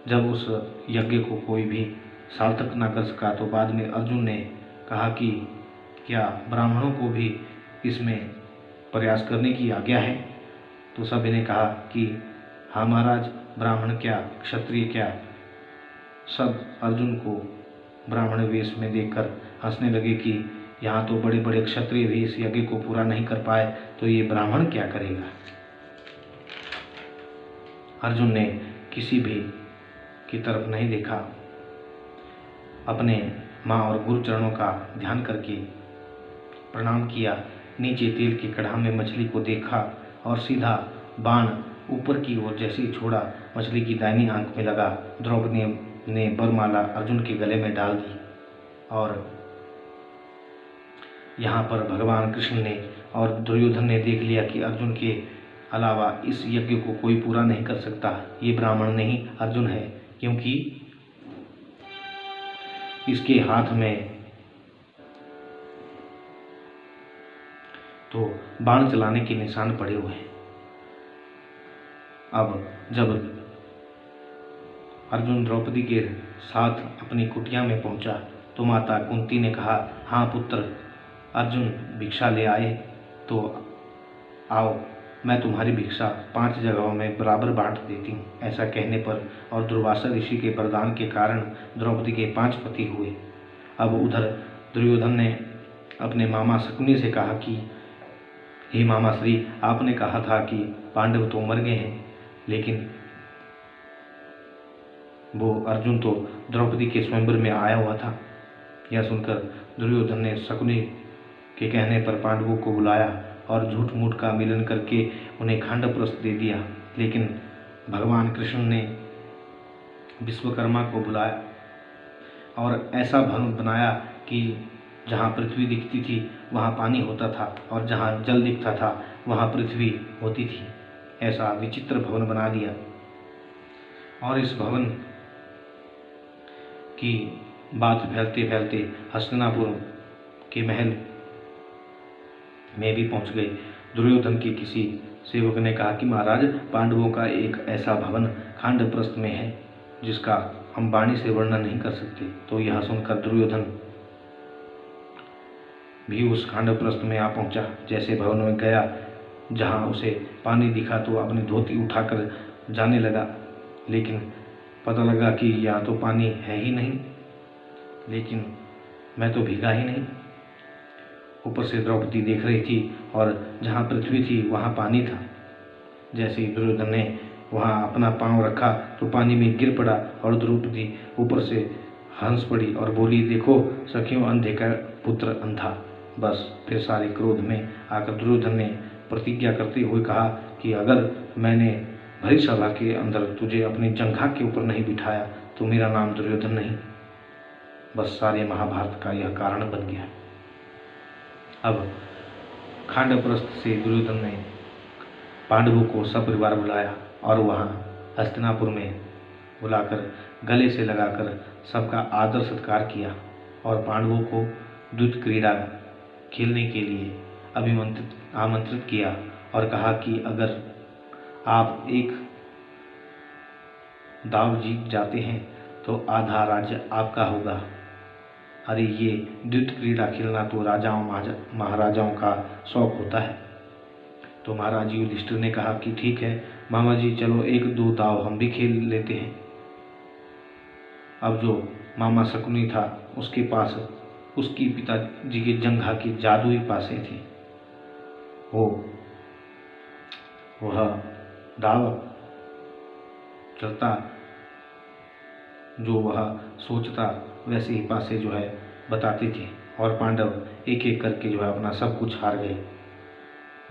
[SPEAKER 1] जब उस यज्ञ को कोई भी सार्थक न कर सका तो बाद में अर्जुन ने कहा कि क्या ब्राह्मणों को भी इसमें प्रयास करने की आज्ञा है। तो सभी ने कहा कि हाँ महाराज, ब्राह्मण क्या क्षत्रिय क्या, सब अर्जुन को ब्राह्मण वेश में देखकर हंसने लगे कि यहाँ तो बड़े बड़े क्षत्रिय भी इस यज्ञ को पूरा नहीं कर पाए, तो ये ब्राह्मण क्या करेगा। अर्जुन ने किसी भी की तरफ नहीं देखा, अपने माँ और गुरु चरणों का ध्यान करके प्रणाम किया, नीचे तेल की कढ़ा में मछली को देखा और सीधा बाण ऊपर की ओर जैसे ही छोड़ा, मछली की दाहिनी आंख में लगा। द्रौपदी ने वरमाला अर्जुन के गले में डाल दी और यहाँ पर भगवान कृष्ण ने और दुर्योधन ने देख लिया कि अर्जुन के अलावा इस यज्ञ को कोई पूरा नहीं कर सकता। ये ब्राह्मण नहीं अर्जुन है, क्योंकि इसके हाथ में तो बाण चलाने के निशान पड़े हुए हैं। अब जब अर्जुन द्रौपदी के साथ अपनी कुटिया में पहुंचा तो माता कुंती ने कहा, हाँ पुत्र, अर्जुन भिक्षा ले आए तो आओ, मैं तुम्हारी भिक्षा 5 जगहों में बराबर बांट देती हूँ। ऐसा कहने पर और दुर्वासा ऋषि के वरदान के कारण द्रौपदी के 5 पति हुए। अब उधर दुर्योधन ने अपने मामा शकुनी से कहा कि हे मामा श्री, आपने कहा था कि पांडव तो मर गए हैं, लेकिन वो अर्जुन तो द्रौपदी के स्वयंवर में आया हुआ था। यह सुनकर दुर्योधन ने शकुनी के कहने पर पांडवों को बुलाया और झूठ मूठ का मिलन करके उन्हें खांडवप्रस्थ दे दिया। लेकिन भगवान कृष्ण ने विश्वकर्मा को बुलाया और ऐसा भवन बनाया कि जहाँ पृथ्वी दिखती थी वहाँ पानी होता था और जहाँ जल दिखता था वहाँ पृथ्वी होती थी। ऐसा विचित्र भवन बना दिया और इस भवन की बात फैलते फैलते हस्तिनापुर के महल में भी पहुंच गई। दुर्योधन के किसी सेवक ने कहा कि महाराज, पांडवों का एक ऐसा भवन खांडवप्रस्थ में है जिसका हम वाणी से वर्णन नहीं कर सकते। तो यह सुनकर दुर्योधन भी उस खांडवप्रस्थ में आ पहुंचा। जैसे भवन में गया, जहां उसे पानी दिखा तो अपनी धोती उठाकर जाने लगा, लेकिन पता लगा कि यहाँ तो पानी है ही नहीं, लेकिन मैं तो भीगा ही नहीं। ऊपर से द्रौपदी देख रही थी और जहाँ पृथ्वी थी वहाँ पानी था। जैसे ही दुर्योधन ने वहाँ अपना पांव रखा तो पानी में गिर पड़ा और द्रौपदी ऊपर से हंस पड़ी और बोली, देखो सखियों, अंधे का पुत्र अंधा। बस फिर सारे क्रोध में आकर दुर्योधन ने प्रतिज्ञा करते हुए कहा कि अगर मैंने भरी सभा के अंदर तुझे अपनी जंघा के ऊपर नहीं बिठाया तो मेरा नाम दुर्योधन नहीं। बस सारे महाभारत का यह कारण बन गया। अब खांडवप्रस्थ से दुर्योधन ने पांडवों को सपरिवार बुलाया और वहाँ हस्तिनापुर में बुलाकर गले से लगाकर सबका आदर सत्कार किया और पांडवों को द्वैत क्रीड़ा खेलने के लिए आमंत्रित किया और कहा कि अगर आप एक दाव जीत जाते हैं तो आधा राज्य आपका होगा। अरे ये द्वैत क्रीड़ा खेलना तो राजाओं महाराजाओं का शौक होता है। तो महाराज युधिष्ठिर ने कहा कि ठीक है मामा जी, चलो 1-2 दाव हम भी खेल लेते हैं। अब जो मामा शकुनी था उसके पास उसकी पिताजी के जंघा के जादुई पासे थे। वह दाव चलता, जो वह सोचता वैसे ही पासे जो है बताते थे और पांडव एक एक करके जो है अपना सब कुछ हार गए,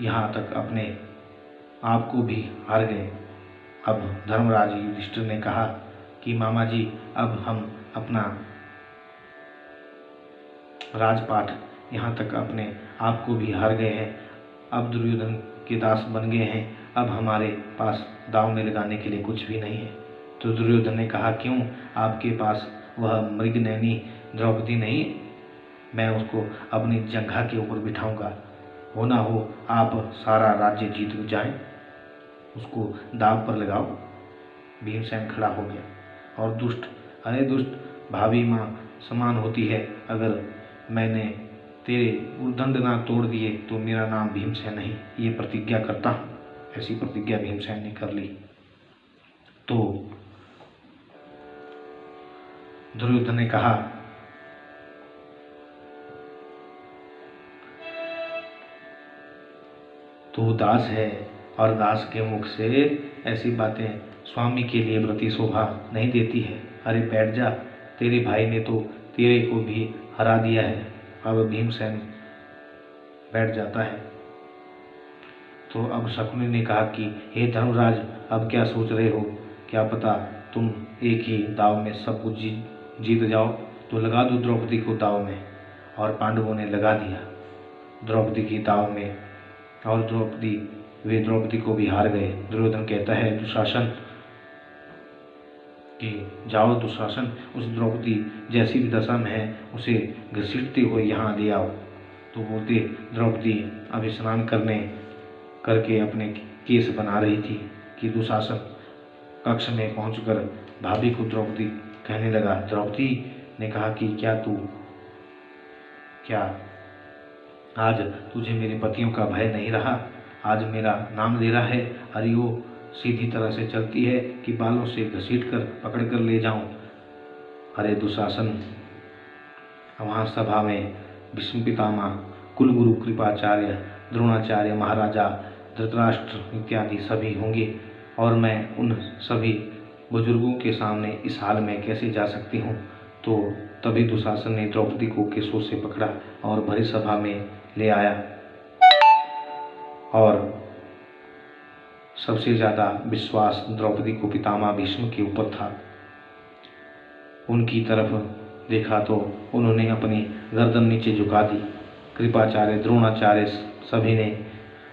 [SPEAKER 1] यहाँ तक अपने आप को भी हार गए। अब धर्मराज युधिष्ठिर ने कहा कि मामा जी, अब हम अपना राजपाट यहाँ तक अपने आप को भी हार गए हैं, अब दुर्योधन के दास बन गए हैं, अब हमारे पास दाव में लगाने के लिए कुछ भी नहीं है। तो दुर्योधन ने कहा, क्यों, आपके पास वह मृगनयनी द्रौपदी नहीं? मैं उसको अपनी जंघा के ऊपर बिठाऊंगा, हो ना हो आप सारा राज्य जीत जाएं, उसको दाव पर लगाओ। भीमसेन खड़ा हो गया और दुष्ट, अरे दुष्ट, भाभी माँ समान होती है, अगर मैंने तेरे उर्दंड ना तोड़ दिए तो मेरा नाम भीमसेन नहीं, ये प्रतिज्ञा करता हूँ। ऐसी प्रतिज्ञा भीमसेन ने कर ली। तो दुर्योधन ने कहा, तू दास है और दास के मुख से ऐसी बातें स्वामी के लिए प्रति शोभा नहीं देती है। अरे बैठ जा, तेरे भाई ने तो तेरे को भी हरा दिया है। अब भीमसेन बैठ जाता है। तो अब शकुनी ने कहा कि हे धर्मराज, अब क्या सोच रहे हो? क्या पता तुम एक ही दाव में सब कुछ जीत जाओ। तो लगा दो द्रौपदी को दाव में। और पांडवों ने लगा दिया द्रौपदी की दाव में, और वे द्रौपदी को भी हार गए। दुर्योधन कहता है दुशासन कि जाओ दुशासन, उस द्रौपदी जैसी भी दशा में है उसे घसीटते हुए यहाँ ले आओ। तो बोलते द्रौपदी अब स्नान करके अपने केस बना रही थी कि दुशासन कक्ष में पहुंचकर भाभी को द्रौपदी कहने लगा। द्रौपदी ने कहा कि क्या आज तुझे मेरे पतियों का भय नहीं रहा? आज मेरा नाम ले रहा है, अरे वो सीधी तरह से चलती है कि बालों से घसीट कर पकड़ कर ले जाऊं। अरे दुशासन, वहाँ सभा में भीष्म पितामह, कुलगुरु कृपाचार्य, द्रोणाचार्य, महाराजा धृतराष्ट्र इत्यादि सभी होंगे, और मैं उन सभी बुजुर्गों के सामने इस हाल में कैसे जा सकती हूँ? तो तभी दुशासन ने द्रौपदी को केशों से पकड़ा और भरी सभा में ले आया। और सबसे ज़्यादा विश्वास द्रौपदी को पितामह भीष्म के ऊपर था। उनकी तरफ देखा तो उन्होंने अपनी गर्दन नीचे झुका दी। कृपाचार्य, द्रोणाचार्य सभी ने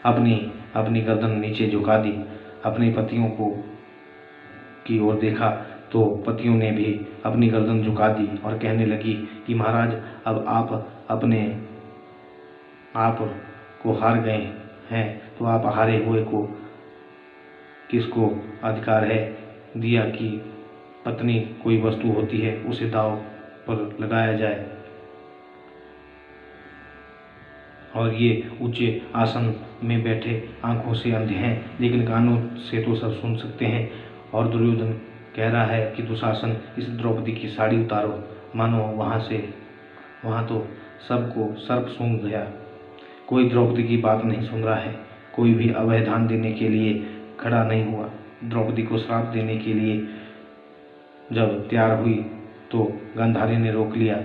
[SPEAKER 1] अपनी गर्दन नीचे झुका दी। अपने पतियों की ओर देखा तो पतियों ने भी अपनी गर्दन झुका दी और कहने लगी कि महाराज, अब आप को हार गए हैं, तो आप हारे हुए को किसको अधिकार है दिया कि पत्नी कोई वस्तु होती है उसे दांव पर लगाया जाए? और ये ऊंचे आसन में बैठे आंखों से अंधे हैं, लेकिन कानों से तो सब सुन सकते हैं। और दुर्योधन कह रहा है कि दुशासन, इस द्रौपदी की साड़ी उतारो। मानो वहाँ तो सबको सर्प सूंघ गया। कोई द्रौपदी की बात नहीं सुन रहा है, कोई भी अभयदान देने के लिए खड़ा नहीं हुआ। द्रौपदी को श्राप देने के लिए जब तैयार हुई तो गांधारी ने रोक लिया।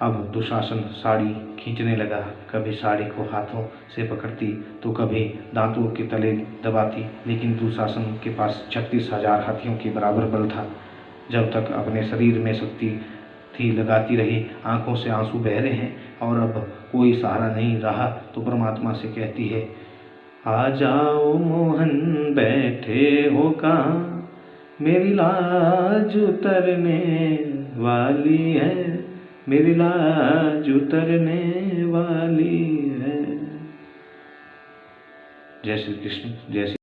[SPEAKER 1] अब दुशासन साड़ी खींचने लगा, कभी साड़ी को हाथों से पकड़ती तो कभी दांतों के तले दबाती, लेकिन दुशासन के पास 36,000 हाथियों के बराबर बल था। जब तक अपने शरीर में शक्ति थी लगाती रही, आंखों से आंसू बह रहे हैं और अब कोई सहारा नहीं रहा तो परमात्मा से कहती है, आ जाओ मोहन, बैठे हो कहाँ, मेरी लाज उतरने वाली है, मेरी लाज उतरने वाली है। जय श्री कृष्ण, जय श्री